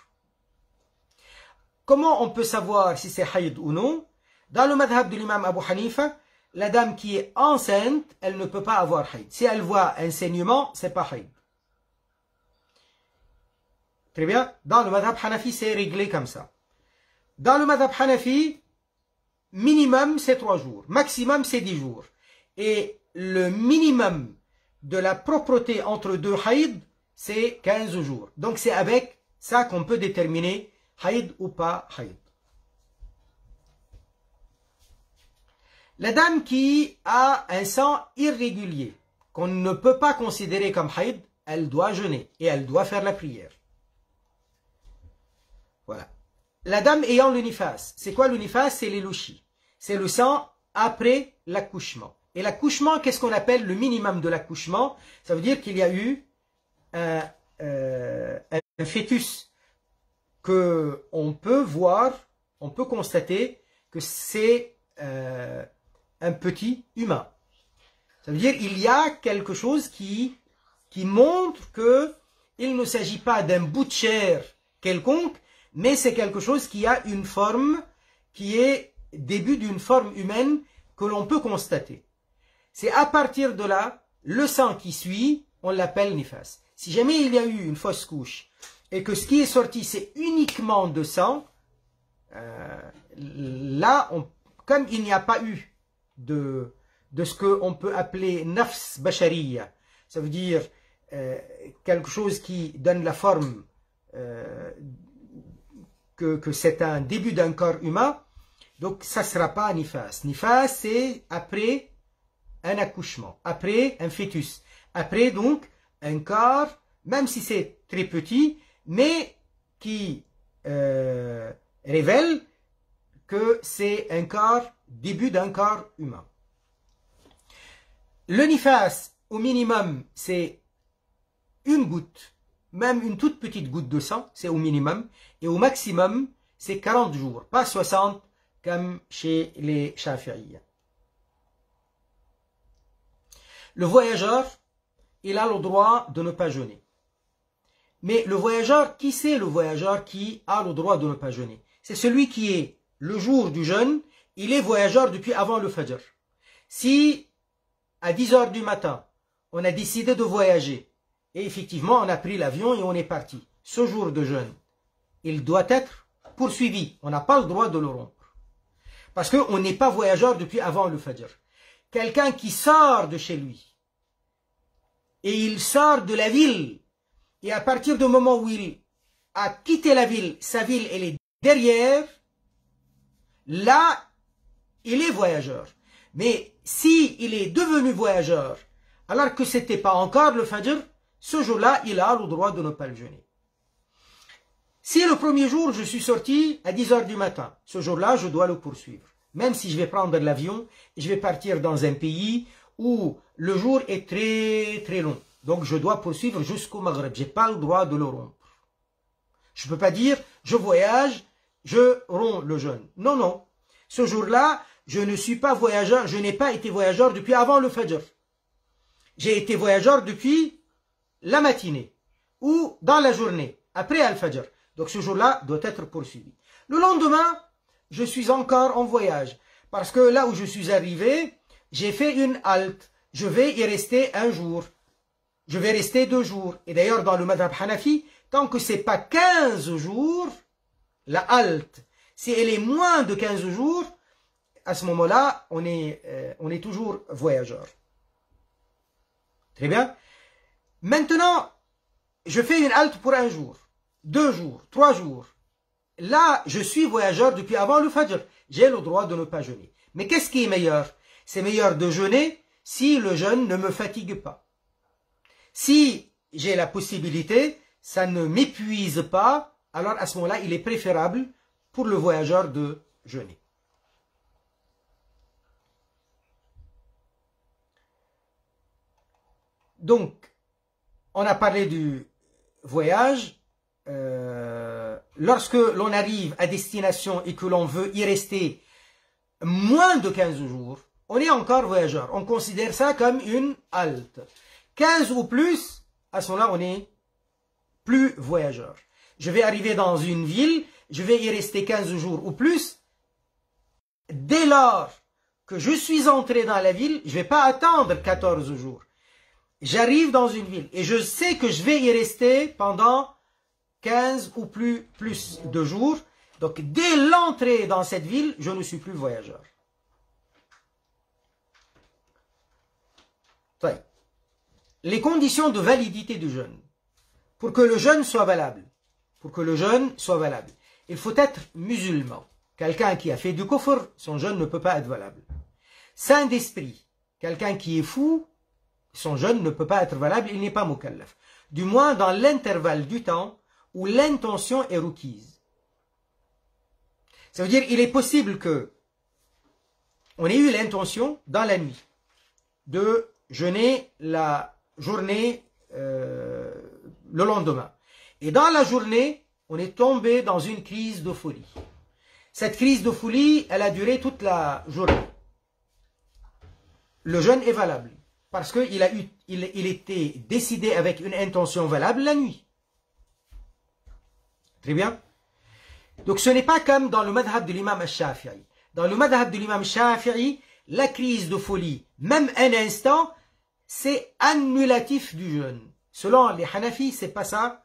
Comment on peut savoir si c'est haïd ou non? Dans le madhab de l'imam Abu Hanifa, la dame qui est enceinte, elle ne peut pas avoir haïd. Si elle voit un saignement, c'est pas haïd. Très bien. Dans le madhab Hanafi, c'est réglé comme ça. Dans le madhab Hanafi, minimum, c'est 3 jours. Maximum, c'est 10 jours. Et le minimum de la propreté entre 2 haïd, c'est 15 jours. Donc, c'est avec ça qu'on peut déterminer haïd ou pas haïd. La dame qui a un sang irrégulier, qu'on ne peut pas considérer comme haïd, elle doit jeûner et elle doit faire la prière. Voilà. La dame ayant le nifas. C'est quoi le nifas? C'est les louchis. C'est le sang après l'accouchement. Et l'accouchement, qu'est-ce qu'on appelle le minimum de l'accouchement? Ça veut dire qu'il y a eu un fœtus que on peut voir, on peut constater que c'est un petit humain. Ça veut dire qu'il y a quelque chose qui montre que il ne s'agit pas d'un bout de chair quelconque, mais c'est quelque chose qui a une forme, qui est début d'une forme humaine que l'on peut constater. C'est à partir de là, le sang qui suit, on l'appelle nifas. Si jamais il y a eu une fausse couche, et que ce qui est sorti, c'est uniquement de sang, là, comme il n'y a pas eu de ce qu'on peut appeler nafs bashariya, ça veut dire quelque chose qui donne la forme que c'est un début d'un corps humain, donc ça ne sera pas nifas. Nifas, c'est après un accouchement, après un fœtus, après donc un corps, même si c'est très petit, mais qui révèle que c'est un corps, début d'un corps humain. Le nifas, au minimum, c'est une goutte, même une toute petite goutte de sang, c'est au minimum, et au maximum, c'est 40 jours, pas 60 comme chez les Shafi'iyya. Le voyageur, il a le droit de ne pas jeûner. Mais le voyageur, qui c'est le voyageur qui a le droit de ne pas jeûner? C'est celui qui est le jour du jeûne, il est voyageur depuis avant le Fajr. Si à 10 heures du matin, on a décidé de voyager, et effectivement on a pris l'avion et on est parti, ce jour de jeûne, il doit être poursuivi. On n'a pas le droit de le rompre. Parce qu'on n'est pas voyageur depuis avant le Fajr. Quelqu'un qui sort de chez lui, et il sort de la ville, et à partir du moment où il a quitté la ville, sa ville elle est derrière, là, il est voyageur. Mais si il est devenu voyageur, alors que ce n'était pas encore le Fajr, ce jour-là, il a le droit de ne pas le jeûner. Si le premier jour, je suis sorti à 10 heures du matin, ce jour-là, je dois le poursuivre. Même si je vais prendre l'avion, je vais partir dans un pays où le jour est très très long. Donc je dois poursuivre jusqu'au Maghreb. Je n'ai pas le droit de le rompre. Je ne peux pas dire, je voyage, je romps le jeûne. Non, non. Ce jour-là, je ne suis pas voyageur, je n'ai pas été voyageur depuis avant le Fajr. J'ai été voyageur depuis la matinée ou dans la journée, après Al-Fajr. Donc ce jour-là doit être poursuivi. Le lendemain, je suis encore en voyage. Parce que là où je suis arrivé, j'ai fait une halte. Je vais y rester un jour. Je vais rester 2 jours. Et d'ailleurs, dans le madhab Hanafi, tant que ce n'est pas 15 jours, la halte, si elle est moins de 15 jours, à ce moment-là, on est toujours voyageur. Très bien. Maintenant, je fais une halte pour 1 jour, 2 jours, 3 jours. Là, je suis voyageur depuis avant le Fajr. J'ai le droit de ne pas jeûner. Mais qu'est-ce qui est meilleur? C'est meilleur de jeûner si le jeûne ne me fatigue pas. Si j'ai la possibilité, ça ne m'épuise pas, alors à ce moment-là, il est préférable pour le voyageur de jeûner. Donc, on a parlé du voyage. Lorsque l'on arrive à destination et que l'on veut y rester moins de 15 jours, on est encore voyageur. On considère ça comme une halte. 15 ou plus, à ce moment-là, on est plus voyageur. Je vais arriver dans une ville, je vais y rester 15 jours ou plus. Dès lors que je suis entré dans la ville, je ne vais pas attendre 14 jours. J'arrive dans une ville et je sais que je vais y rester pendant 15 ou plus de jours. Donc, dès l'entrée dans cette ville, je ne suis plus voyageur. Les conditions de validité du jeûne. Pour que le jeûne soit valable, il faut être musulman. Quelqu'un qui a fait du kufr, son jeûne ne peut pas être valable. Saint d'esprit, quelqu'un qui est fou, son jeûne ne peut pas être valable, il n'est pas mukallaf. Du moins dans l'intervalle du temps où l'intention est requise. Ça veut dire qu'il est possible que on ait eu l'intention dans la nuit de jeûner la journée le lendemain. Et dans la journée, on est tombé dans une crise de folie. Cette crise de folie, elle a duré toute la journée. Le jeûne est valable parce qu'il était décidé avec une intention valable la nuit. Très bien. Donc ce n'est pas comme dans le madhab de l'imam al-Shafi'i. Dans le madhab de l'imam al-Shafi'i, la crise de folie, même un instant, c'est annulatif du jeûne. Selon les Hanafis, c'est pas ça.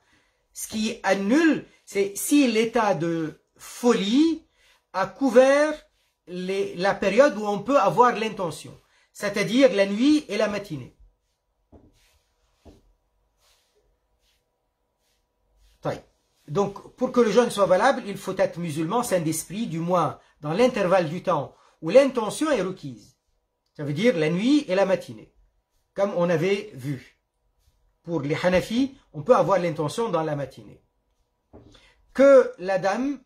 Ce qui annule, c'est si l'état de folie a couvert la période où on peut avoir l'intention. C'est-à-dire la nuit et la matinée. Donc, pour que le jeûne soit valable, il faut être musulman, saint d'esprit, du moins dans l'intervalle du temps où l'intention est requise. Ça veut dire la nuit et la matinée, comme on avait vu. Pour les Hanafis, on peut avoir l'intention dans la matinée. Que la dame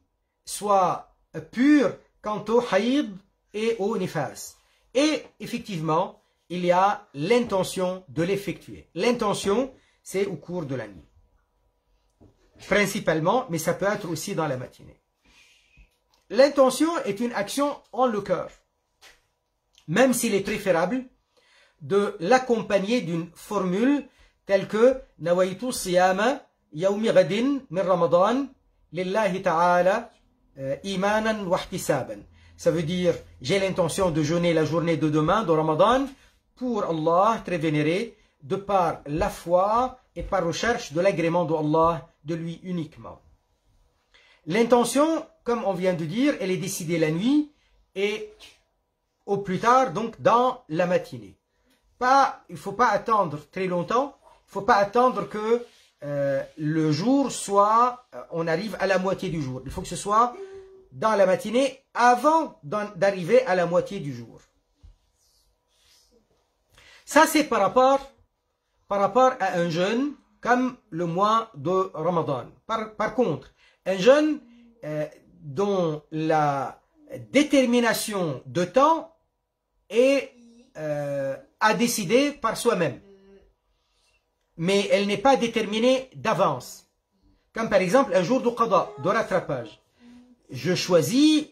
soit pure quant au haïd et au nifas. Et effectivement, il y a l'intention de l'effectuer. L'intention, c'est au cours de la nuit. Principalement, mais ça peut être aussi dans la matinée. L'intention est une action en le cœur. Même s'il est préférable de l'accompagner d'une formule telle que « Nawaitu siyama yawmi ghadin min Ramadan lillahi ta'ala imanan wa ihtisaban ». Ça veut dire « J'ai l'intention de jeûner la journée de demain de Ramadan pour Allah très vénéré, de par la foi et par recherche de l'agrément d'Allah, de lui uniquement ». L'intention, comme on vient de dire, elle est décidée la nuit et au plus tard, donc dans la matinée. Il ne faut pas attendre très longtemps, il ne faut pas attendre que le jour soit, on arrive à la moitié du jour. Il faut que ce soit dans la matinée avant d'arriver à la moitié du jour. Ça, c'est par rapport à un jeûne comme le mois de Ramadan. Par contre, un jeûne dont la détermination de temps est à décider par soi-même. Mais elle n'est pas déterminée d'avance. Comme par exemple un jour de qada, de rattrapage. Je choisis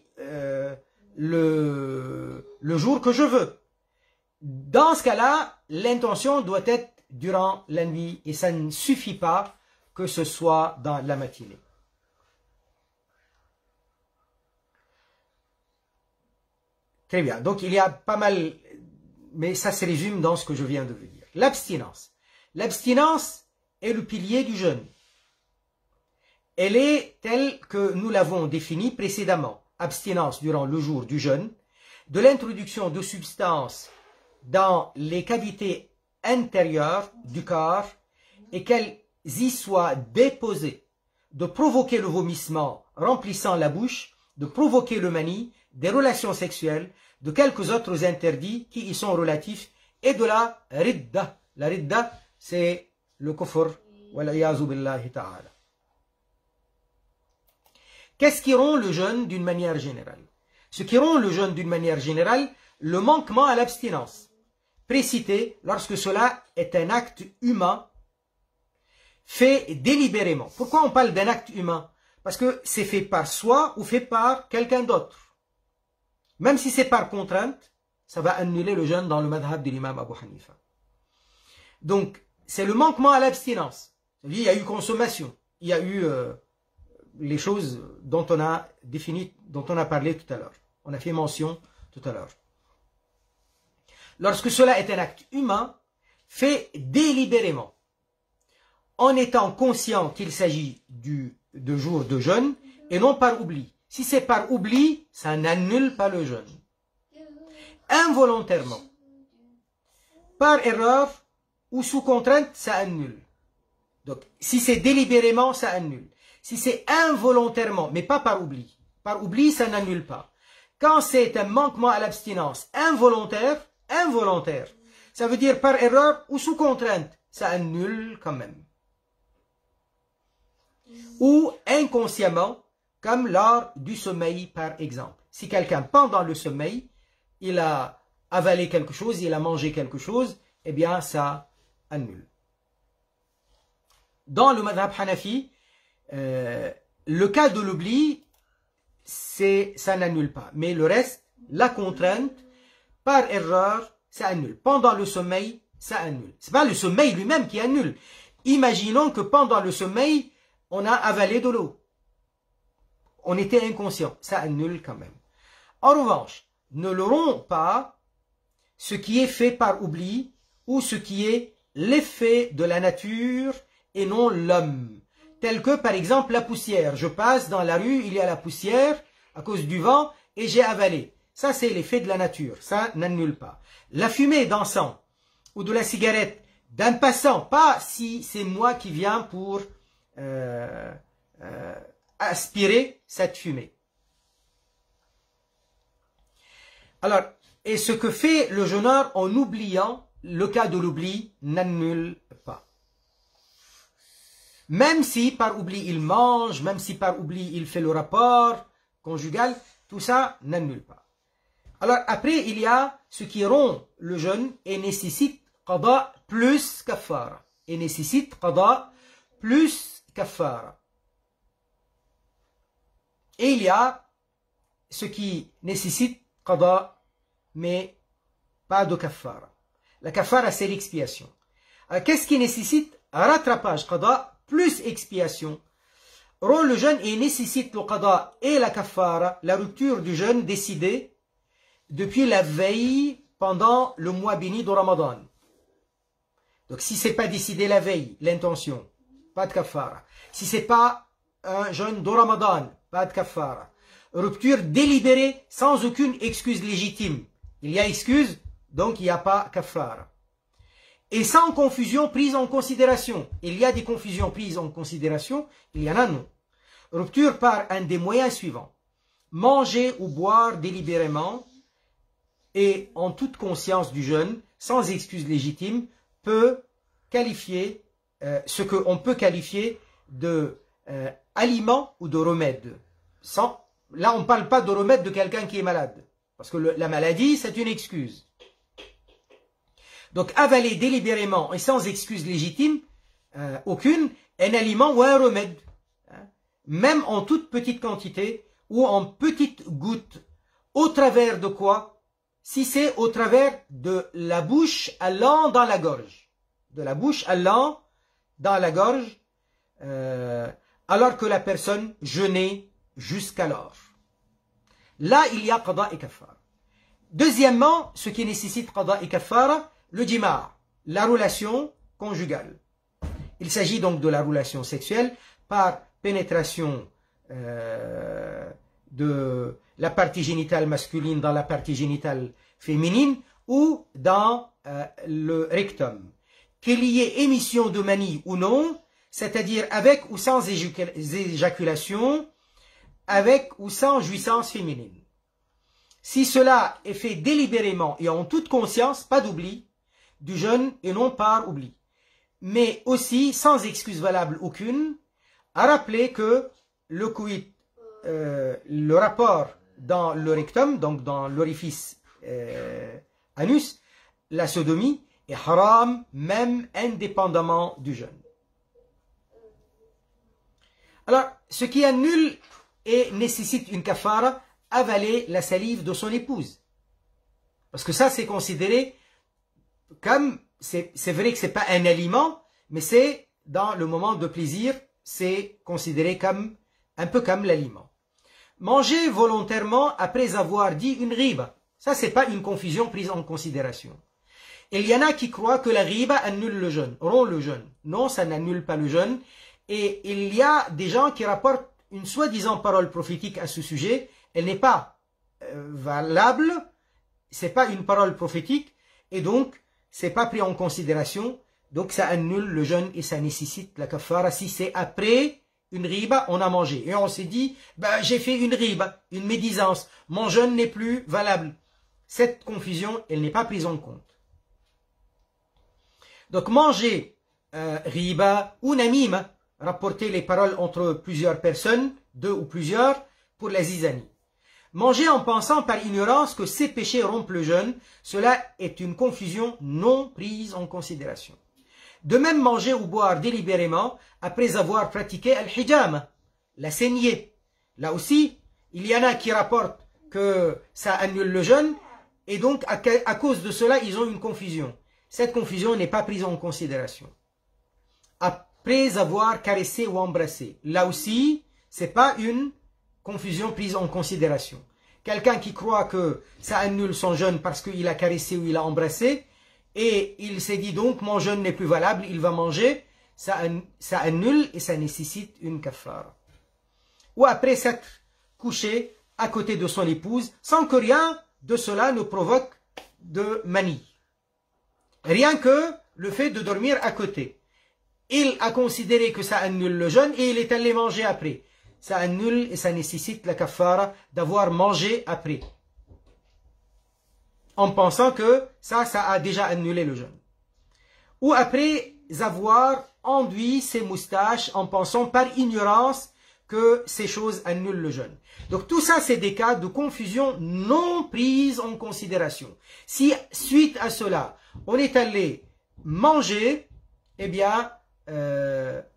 le jour que je veux. Dans ce cas-là, l'intention doit être durant la nuit et ça ne suffit pas que ce soit dans la matinée. Très bien. Donc il y a pas mal, mais ça se résume dans ce que je viens de vous dire. L'abstinence. L'abstinence est le pilier du jeûne. Elle est telle que nous l'avons définie précédemment. Abstinence durant le jour du jeûne, de l'introduction de substances dans les cavités intérieures du corps et qu'elles y soient déposées, de provoquer le vomissement remplissant la bouche, de provoquer le mani, des relations sexuelles, de quelques autres interdits qui y sont relatifs et de la ridda. La ridda, c'est le kufr. Wal-iyazu billahi ta'ala. Qu'est-ce qui rend le jeûne d'une manière générale? Ce qui rend le jeûne d'une manière générale, le manquement à l'abstinence. Précité lorsque cela est un acte humain fait délibérément. Pourquoi on parle d'un acte humain? Parce que c'est fait par soi ou fait par quelqu'un d'autre. Même si c'est par contrainte, ça va annuler le jeûne dans le madhab de l'imam Abu Hanifa. Donc, c'est le manquement à l'abstinence. Il y a eu consommation, il y a eu les choses dont on a défini, dont on a parlé tout à l'heure. On a fait mention tout à l'heure. Lorsque cela est un acte humain, fait délibérément, en étant conscient qu'il s'agit de jours de jeûne et non par oubli. Si c'est par oubli, ça n'annule pas le jeûne. Involontairement, par erreur ou sous contrainte, ça annule. Donc, si c'est délibérément, ça annule. Si c'est involontairement, mais pas par oubli, ça n'annule pas. Quand c'est un manquement à l'abstinence involontaire, ça veut dire par erreur ou sous contrainte, ça annule quand même. Ou inconsciemment, comme lors du sommeil par exemple. Si quelqu'un pendant le sommeil, il a avalé quelque chose, il a mangé quelque chose, eh bien ça annule. Dans le madhab Hanafi, le cas de l'oubli, ça n'annule pas. Mais le reste, la contrainte, par erreur, ça annule. Pendant le sommeil, ça annule. Ce n'est pas le sommeil lui-même qui annule. Imaginons que pendant le sommeil, on a avalé de l'eau. On était inconscient. Ça annule quand même. En revanche, ne le rompt pas ce qui est fait par oubli ou ce qui est l'effet de la nature et non l'homme. Tel que par exemple la poussière. Je passe dans la rue, il y a la poussière à cause du vent et j'ai avalé. Ça c'est l'effet de la nature. Ça n'annule pas. La fumée d'encens ou de la cigarette d'un passant, pas si c'est moi qui viens pour aspirer cette fumée. Alors, et ce que fait le jeûneur en oubliant, le cas de l'oubli n'annule pas. Même si par oubli il mange, même si par oubli il fait le rapport conjugal, tout ça n'annule pas. Alors après, il y a ce qui rompt le jeûne et nécessite qada plus kaffara. Et nécessite qada plus kaffara. Et il y a ce qui nécessite qada, mais pas de kaffara. La kaffara, c'est l'expiation. Alors, qu'est-ce qui nécessite rattrapage, qada, plus expiation? Rompt le jeûne et nécessite le qada et la kaffara, la rupture du jeûne décidée depuis la veille pendant le mois béni de Ramadan. Donc, si c'est pas décidé la veille, l'intention, pas de kaffara. Si c'est pas un jeûne de Ramadan, pas de kaffara. Rupture délibérée sans aucune excuse légitime. Il y a excuse, donc il n'y a pas kaffara. Et sans confusion prise en considération. Il y a des confusions prises en considération, il y en a non. Rupture par un des moyens suivants. Manger ou boire délibérément et en toute conscience du jeûne, sans excuse légitime, peut qualifier ce qu'on peut qualifier de aliment ou de remède. Là, on ne parle pas de remède de quelqu'un qui est malade. Parce que la maladie, c'est une excuse. Donc, avaler délibérément et sans excuse légitime, aucune, un aliment ou un remède. Hein, même en toute petite quantité ou en petites gouttes. Au travers de quoi? Si c'est au travers de la bouche allant dans la gorge. De la bouche allant dans la gorge, alors que la personne jeûnait jusqu'alors. Là, il y a qada et kaffara. Deuxièmement, ce qui nécessite qada et kaffara, le jima', la relation conjugale. Il s'agit donc de la relation sexuelle par pénétration de la partie génitale masculine dans la partie génitale féminine ou dans le rectum. Qu'il y ait émission de manie ou non, c'est-à-dire avec ou sans éjaculation, avec ou sans jouissance féminine. Si cela est fait délibérément et en toute conscience, pas d'oubli, du jeûne et non par oubli. Mais aussi sans excuse valable aucune, à rappeler que le coït, le rapport dans le rectum, donc dans l'orifice anus, la sodomie, est haram même indépendamment du jeûne. Alors, ce qui annule et nécessite une kaffara, avaler la salive de son épouse. Parce que ça, c'est considéré comme, c'est vrai que c'est pas un aliment, mais c'est dans le moment de plaisir, c'est considéré comme, un peu comme l'aliment. Manger volontairement après avoir dit une riba. Ça, c'est pas une confusion prise en considération. Et il y en a qui croient que la riba annule le jeûne, rompt le jeûne. Non, ça n'annule pas le jeûne. Et il y a des gens qui rapportent une soi-disant parole prophétique à ce sujet. Elle n'est pas valable, c'est pas une parole prophétique, et donc c'est pas pris en considération. Donc ça annule le jeûne et ça nécessite la kaffara si c'est après une riba, on a mangé. Et on s'est dit, bah, j'ai fait une riba, une médisance, mon jeûne n'est plus valable. Cette confusion, elle n'est pas prise en compte. Donc manger riba ou namima, rapporter les paroles entre plusieurs personnes, deux ou plusieurs, pour la zizanie. Manger en pensant par ignorance que ces péchés rompent le jeûne, cela est une confusion non prise en considération. De même manger ou boire délibérément après avoir pratiqué al-hijama, la saignée. Là aussi, il y en a qui rapportent que ça annule le jeûne et donc à cause de cela, ils ont une confusion. Cette confusion n'est pas prise en considération. Après avoir caressé ou embrassé, là aussi, c'est pas une confusion prise en considération. Quelqu'un qui croit que ça annule son jeûne parce qu'il a caressé ou il a embrassé, et il s'est dit donc mon jeûne n'est plus valable, il va manger, ça annule et ça nécessite une kaffara. Ou après s'être couché à côté de son épouse, sans que rien de cela ne provoque de manie. Rien que le fait de dormir à côté. il a considéré que ça annule le jeûne et il est allé manger après. Ça annule et ça nécessite la kafara d'avoir mangé après. En pensant que ça a déjà annulé le jeûne. Ou après avoir enduit ses moustaches en pensant par ignorance que ces choses annulent le jeûne. Donc tout ça, c'est des cas de confusion non prise en considération. Si, suite à cela, on est allé manger, eh bien,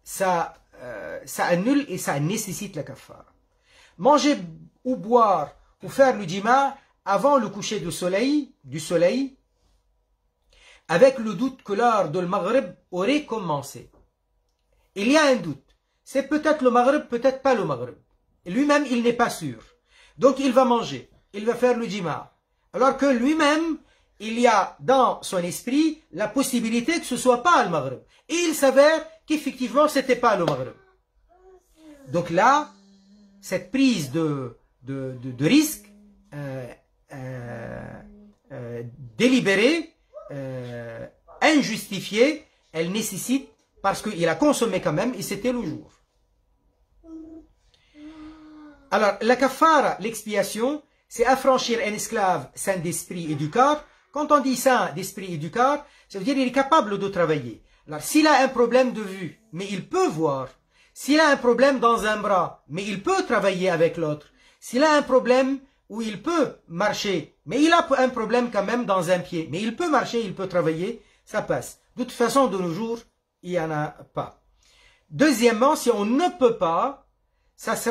ça annule et ça nécessite la kafara. Manger ou boire ou faire le djima avant le coucher du soleil, avec le doute que l'heure de Maghrib aurait commencé. Il y a un doute. C'est peut-être le Maghrib, peut-être pas le Maghrib. Lui-même, il n'est pas sûr. Donc, il va manger. Il va faire le djima. Alors que lui-même, il y a dans son esprit la possibilité que ce ne soit pas le Maghrib. Et il s'avère qu'effectivement, ce n'était pas le Maghrib. Donc là, cette prise de risque délibérée, injustifiée, elle nécessite, parce qu'il a consommé quand même, et c'était le jour. Alors, la kafara, l'expiation, c'est affranchir un esclave sain d'esprit et du corps. Quand on dit sain d'esprit et du corps, ça veut dire qu'il est capable de travailler. Alors, s'il a un problème de vue, mais il peut voir. S'il a un problème dans un bras, mais il peut travailler avec l'autre. S'il a un problème où il peut marcher, mais il a un problème quand même dans un pied, mais il peut marcher, il peut travailler, ça passe. De toute façon, de nos jours, il n'y en a pas. Deuxièmement, si on ne peut pas,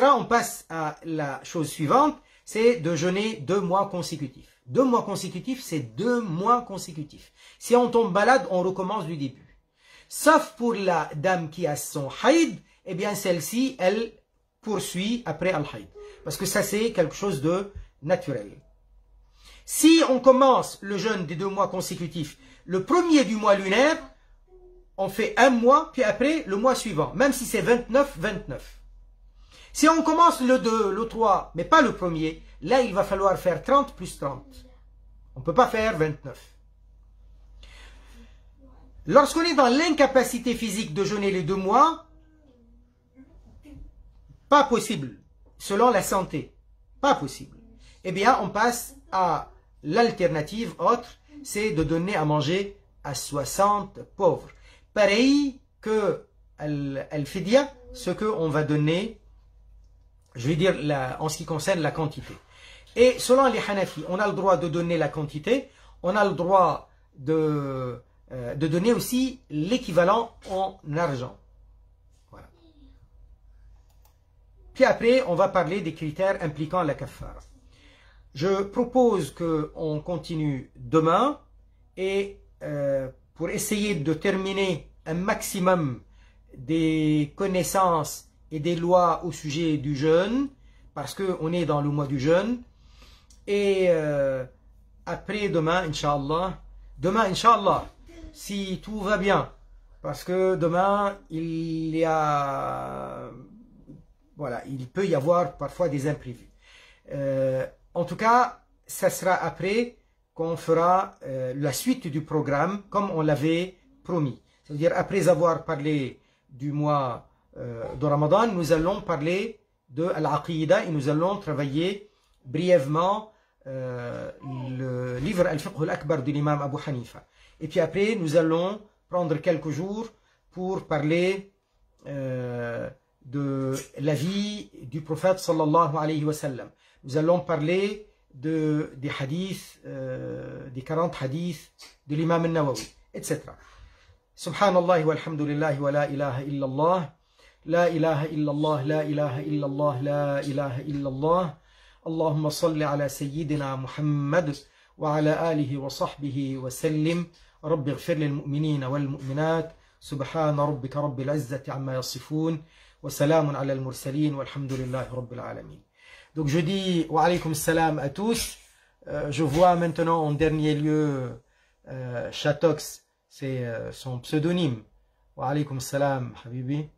on passe à la chose suivante, c'est de jeûner 2 mois consécutifs. 2 mois consécutifs, c'est 2 mois consécutifs. Si on tombe malade, on recommence du début. Sauf pour la dame qui a son haïd, eh bien celle-ci, elle poursuit après al-haïd. Parce que ça, c'est quelque chose de naturel. Si on commence le jeûne des 2 mois consécutifs, le premier du mois lunaire, on fait 1 mois, puis après le mois suivant, même si c'est 29. Si on commence le 2, le 3, mais pas le premier, là il va falloir faire 30 plus 30. On ne peut pas faire 29. Lorsqu'on est dans l'incapacité physique de jeûner les 2 mois, pas possible, selon la santé, pas possible. Eh bien, on passe à l'alternative autre, c'est de donner à manger à 60 pauvres. Pareil que al-fidya, ce qu'on va donner, je veux dire en ce qui concerne la quantité. Et selon les Hanafi, on a le droit de donner la quantité, on a le droit de donner aussi l'équivalent en argent. Voilà. Puis après, on va parler des critères impliquant la kafara. Je propose qu'on continue demain et pour essayer de terminer un maximum des connaissances et des lois au sujet du jeûne, parce qu'on est dans le mois du jeûne. Et après demain, Inch'Allah, si tout va bien, parce que demain, il peut y avoir parfois des imprévus. En tout cas, ça sera après qu'on fera la suite du programme, comme on l'avait promis. C'est-à-dire, après avoir parlé du mois de Ramadan, nous allons parler de Al-Aqidah et nous allons travailler brièvement le livre Al-Fiqh al-Akbar de l'imam Abu Hanifa. Et puis après, nous allons prendre quelques jours pour parler de la vie du prophète sallallahu alayhi wa sallam. Nous allons parler des hadiths, des 40 hadiths de l'imam al-Nawawi, etc. Subhanallah walhamdulillah wa la ilaha illallah. لا إله إلا الله لا إله إلا الله لا إله إلا الله اللهم صل على سيدنا محمد وعلى آله وصحبه وسلم رب اغفر للمؤمنين والمؤمنات سبحان ربك رب العزة عما يصفون وسلام على المرسلين والحمد لله رب العالمين. Donc je dis wa alaykum salam à tous. Je vois maintenant en dernier lieu Chatox, c'est son pseudonyme. Wa alaykum salam habibi.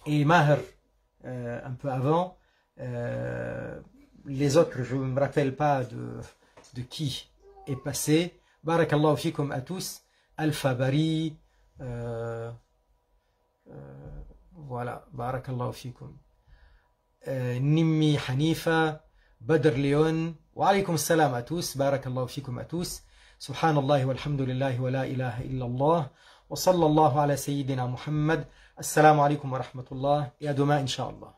Et Maher, un peu avant, les autres, je ne me rappelle pas de qui est passé. Barakallahu fikum à tous. Alpha Bari, Voilà, barakallahu fikum. Nimmi Hanifa, Badr Léon, wa alaykum salam à tous, barakallahu fikum à tous. Subhanallah walhamdulillah wa la ilaha illallah. Wa sallallahu ala sayyidina Muhammad. Assalamu alaikum wa rahmatullah. Et à demain, Inch'Allah.